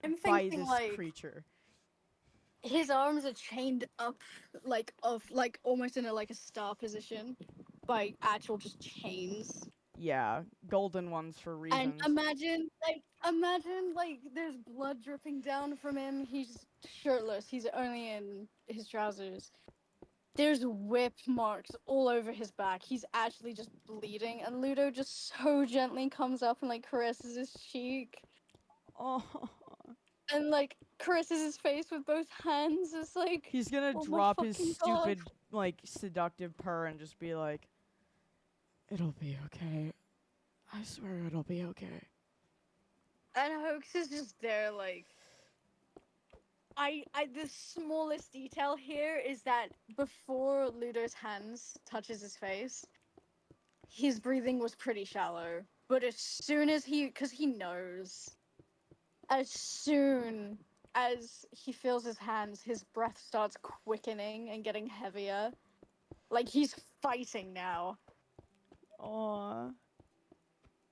I'm by thinking this like creature. his arms are chained up like almost in a star position by actual just chains. Yeah, golden ones for reasons. And imagine there's blood dripping down from him. He's shirtless. He's only in his trousers. There's whip marks all over his back. He's actually just bleeding, and Ludo just so gently comes up and caresses his cheek Oh, and caresses his face with both hands. It's like he's gonna oh my drop his fucking God. stupid seductive purr and just be like, "It'll be okay. I swear it'll be okay." And Hoax is just there the smallest detail here is that before Ludo's hands touches his face, his breathing was pretty shallow. But as soon as because he knows, as soon as he feels his hands, his breath starts quickening and getting heavier. Like he's fighting now. Aw.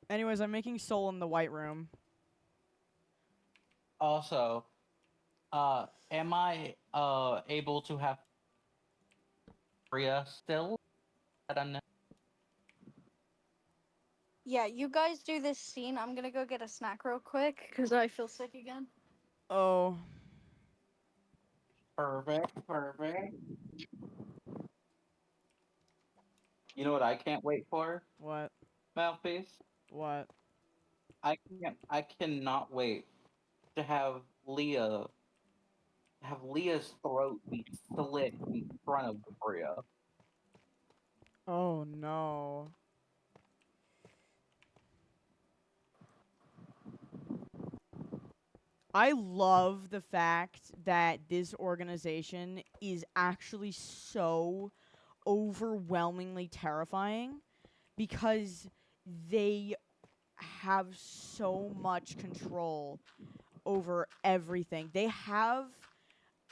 Anyways, I'm making Soul in the White Room. Also, am I able to have Priya still? I don't know. Yeah, you guys do this scene. I'm gonna go get a snack real quick because I feel sick again. Oh. Perfect. You know what I can't wait for, What? Mouthpiece? What? I cannot wait to have Leah's throat be slit in front of Bria. Oh no. I love the fact that this organization is actually so overwhelmingly terrifying because they have so much control over everything. They have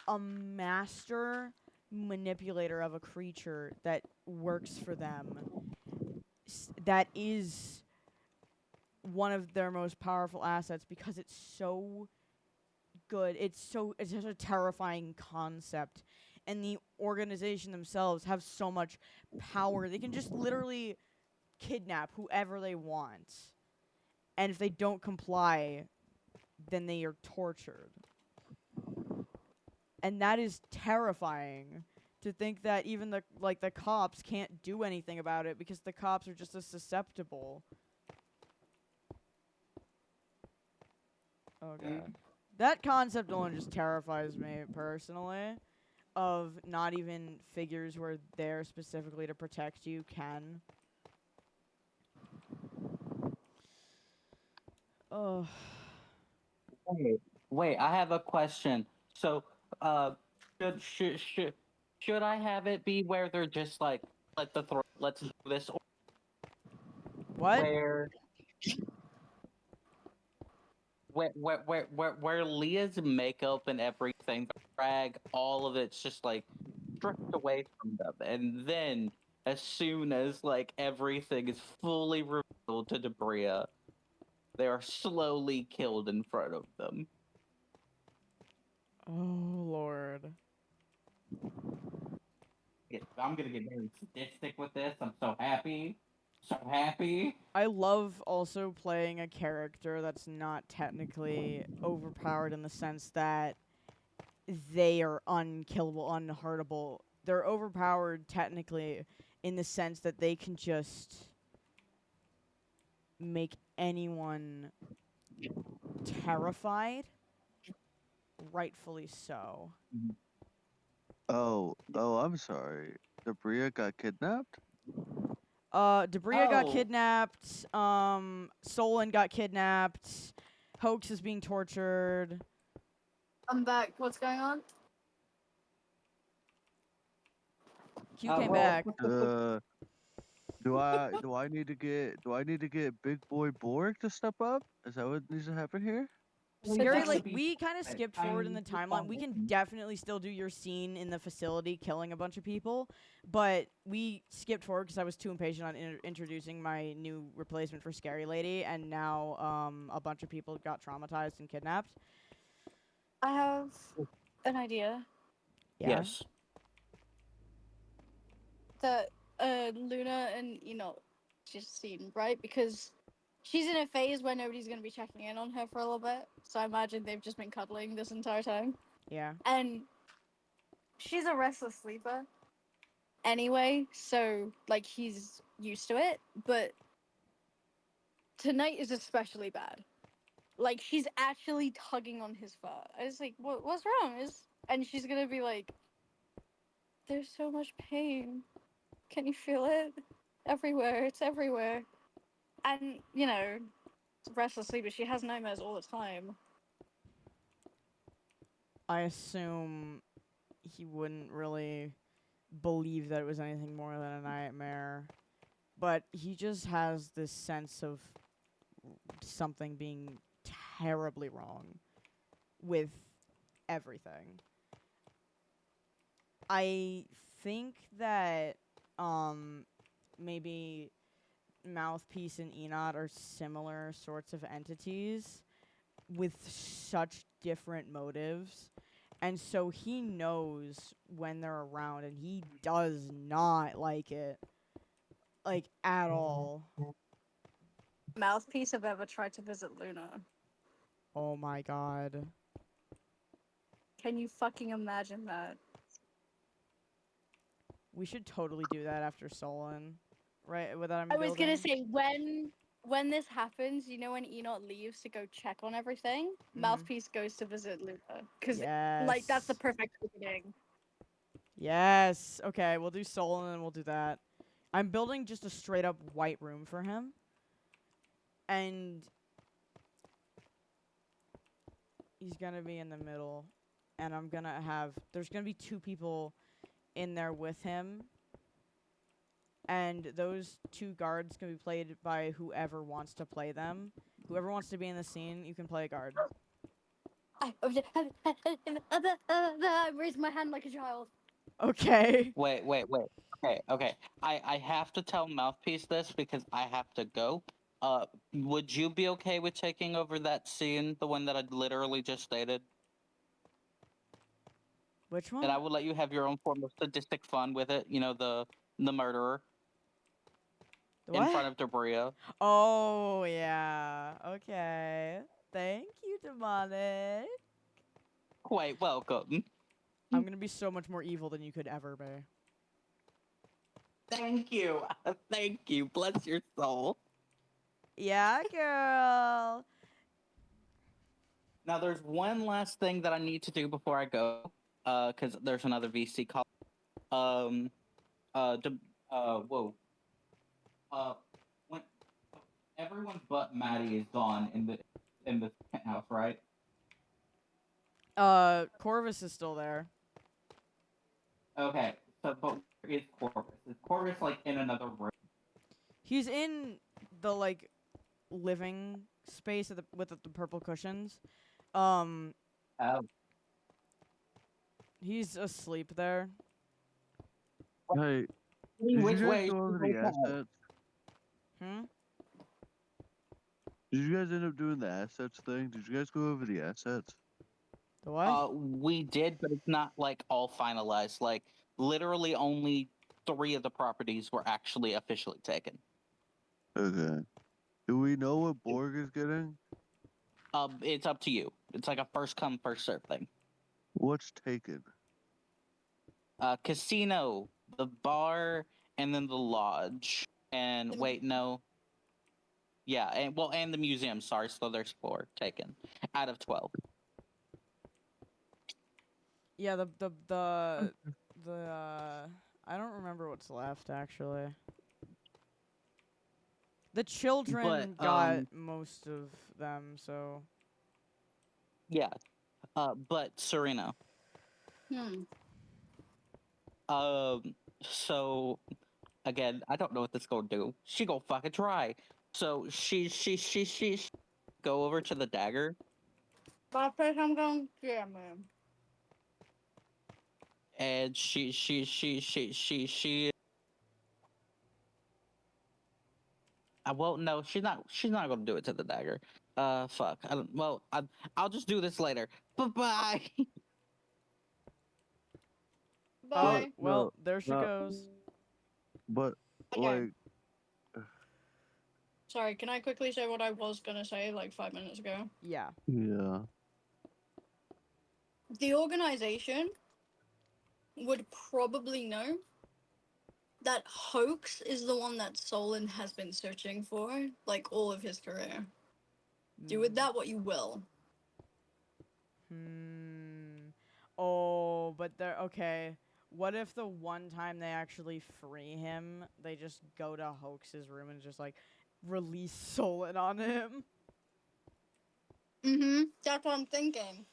a master manipulator of a creature that works for them that is one of their most powerful assets because it's so good. It's such a terrifying concept. And the organization themselves have so much power. They can just literally kidnap whoever they want. And if they don't comply, then they are tortured. And that is terrifying to think that even the cops can't do anything about it because the cops are just as susceptible. Oh god. That concept alone just terrifies me personally. Of not even figures who are there specifically to protect you can. Oh. Wait, I have a question. So, uh, should I have it be where they're just like, let's do this, or What? where where Leah's makeup and everything, the drag, all of it's just like stripped away from them, and then as soon as like everything is fully revealed to Debria, they are slowly killed in front of them. Oh lord. I'm gonna get very sadistic with this. I'm so happy. So happy. I love also playing a character that's not technically overpowered in the sense that they are unkillable, unhurtable. They're overpowered technically in the sense that they can just make anyone terrified, rightfully so. Oh, I'm sorry. Debria got kidnapped? Debria got Oh. kidnapped, Solon got kidnapped, Hoax is being tortured. I'm back. What's going on? Q came back. Do I need to get Big Boy Borg to step up? Is that what needs to happen here? Scary, That's- like, we kind of skipped forward in the timeline. We can definitely still do your scene in the facility killing a bunch of people, but we skipped forward because I was too impatient on introducing my new replacement for Scary Lady, and now a bunch of people got traumatized and kidnapped. I have an idea Yeah. Yes. that Luna and just seen, right? Because she's in a phase where nobody's gonna be checking in on her for a little bit. So I imagine they've just been cuddling this entire time. Yeah. And she's a restless sleeper anyway, so like he's used to it, but tonight is especially bad. Like she's actually tugging on his fur. I was like, what's wrong? And she's gonna be like, there's so much pain. Can you feel it? Everywhere. It's everywhere. And, restless sleeper, she has nightmares all the time. I assume he wouldn't really believe that it was anything more than a nightmare. But he just has this sense of something being terribly wrong with everything. I think that maybe Mouthpiece and Enot are similar sorts of entities with such different motives. And so he knows when they're around and he does not like it. Like at all. Mouthpiece have ever tried to visit Luna. Oh my god. Can you fucking imagine that? We should totally do that after Solon, right? With that I'm I was gonna building. say when this happens, you know, when Enoch leaves to go check on everything, Mhm. Mouthpiece goes to visit Luca because Yes. like that's the perfect opening. Yes. Okay, we'll do Solon and we'll do that. I'm building just a straight up white room for him. And he's gonna be in the middle. And I'm gonna have there's gonna be 2 people in there with him. And those 2 guards can be played by whoever wants to play them. Whoever wants to be in the scene, you can play a guard. I raised my hand like a child. Okay. Wait. Okay. I have to tell Mouthpiece this because I have to go. Would you be okay with taking over that scene, the one that I literally just stated? Which And I one? would let you have your own form of sadistic fun with it. You know, the murderer The in what? front of Debria. Oh, yeah. Okay. Thank you, Demonic. Quite welcome. I'm gonna be so much more evil than you could ever be. Thank you. Thank you. Bless your soul. Yeah, girl. Now, there's one last thing that I need to do before I go, because there's another VC call. Whoa. When everyone but Maddie is gone in the penthouse, right? Corvus is still there. Okay. So, but where is Corvus? Is Corvus like in another room? He's in the like living space with the purple cushions. Oh. He's asleep there. Hey, did you Which guys way? go over the assets? Hmm? Did you guys end up doing the assets thing? Did you guys go over the assets? The what? We did, but it's not like all finalized. Like literally, only 3 of the properties were actually officially taken. Okay. Do we know what Borg is getting? It's up to you. It's like a first come first serve thing. What's taken? Casino, the bar, and then the lodge. And wait, no. Yeah, and the museum. Sorry, so there's 4 taken out of 12. Yeah, I don't remember what's left actually. The children But got most of them, so yeah. But Serena. Hmm. So again, I don't know what this gonna do. She gonna fucking try. So she go over to the dagger But first I'm going yeah, man. and she. Well, no, she's not. She's not gonna do it to the dagger. Fuck. I don't. Well, I'll just do this later. Bye bye. Bye. well, No, there she no. goes. But Okay. like, Sorry, can I quickly say what I was gonna say like 5 minutes ago? Yeah. yeah. The organization would probably know that Hoax is the one that Solon has been searching for, like all of his career. Do with that what you will. Oh, but they're okay. What if the one time they actually free him, they just go to Hoax's room and just like release Solon on him? Mm-hmm. That's what I'm thinking.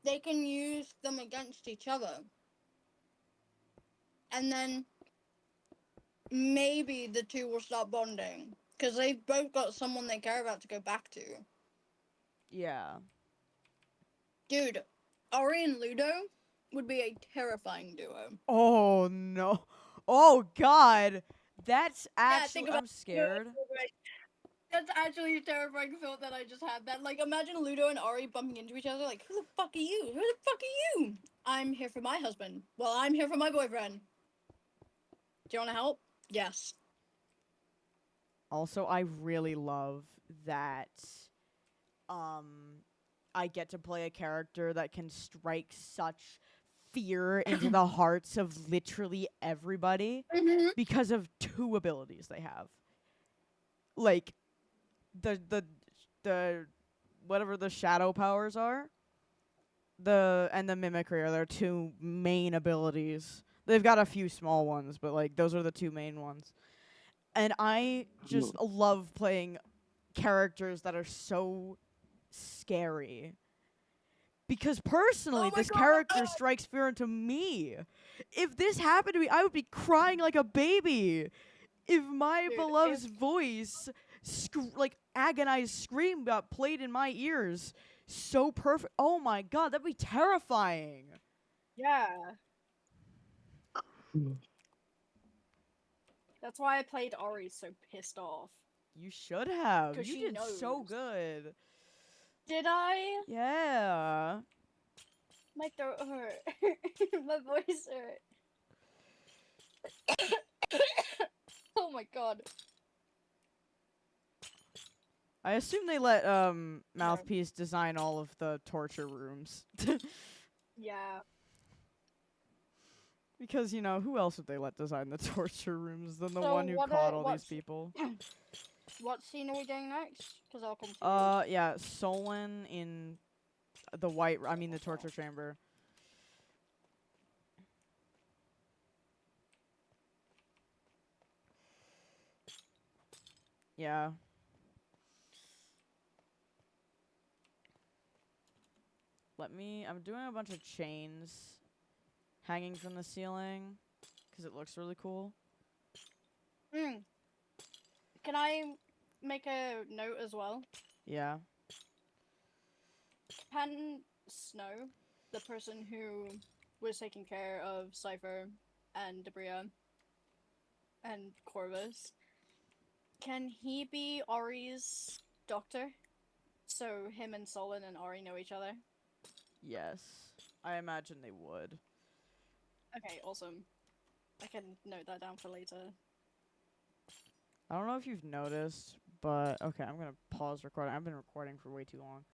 They can use them against each other. And then maybe the 2 will start bonding. Because they've both got someone they care about to go back to. Yeah. Dude, Ori and Ludo would be a terrifying duo. Oh no. Oh god. That's actually think about I'm scared. That's actually a terrifying thought that I just had. That like, imagine Ludo and Ari bumping into each other. Like, who the fuck are you? Who the fuck are you? I'm here for my husband. Well, I'm here for my boyfriend. Do you want to help? Yes. Also, I really love that I get to play a character that can strike such fear into the hearts of literally everybody because of two abilities they have. Like the whatever the shadow powers are, and the mimicry are their two main abilities. They've got a few small ones, but like those are the two main ones. And I just love playing characters that are so scary. Because personally, this character strikes fear into me. If this happened to me, I would be crying like a baby. If my Dude, beloved's voice, like agonized scream, got played in my ears, so perfect. Oh my god, that'd be terrifying. Yeah. That's why I played Ori so pissed off. You should have. 'Cause You she did so knows. good. Did I? Yeah. My throat hurt. My voice hurt. Oh my god. I assume they let Mouthpiece design all of the torture rooms. Yeah. Because, you know, who else would they let design the torture rooms than the So one who what caught all these what's- people? What scene are we doing next? Because I'll come. Yeah, Solon in the the torture chamber. Yeah. I'm doing a bunch of chains hanging from the ceiling because it looks really cool. Can I make a note as well? Yeah. Can Snow, the person who was taking care of Cypher and Debria and Corvus, can he be Ori's doctor? So him and Solon and Ori know each other? Yes. I imagine they would. Okay, awesome. I can note that down for later. I don't know if you've noticed, but okay, I'm gonna pause recording. I've been recording for way too long.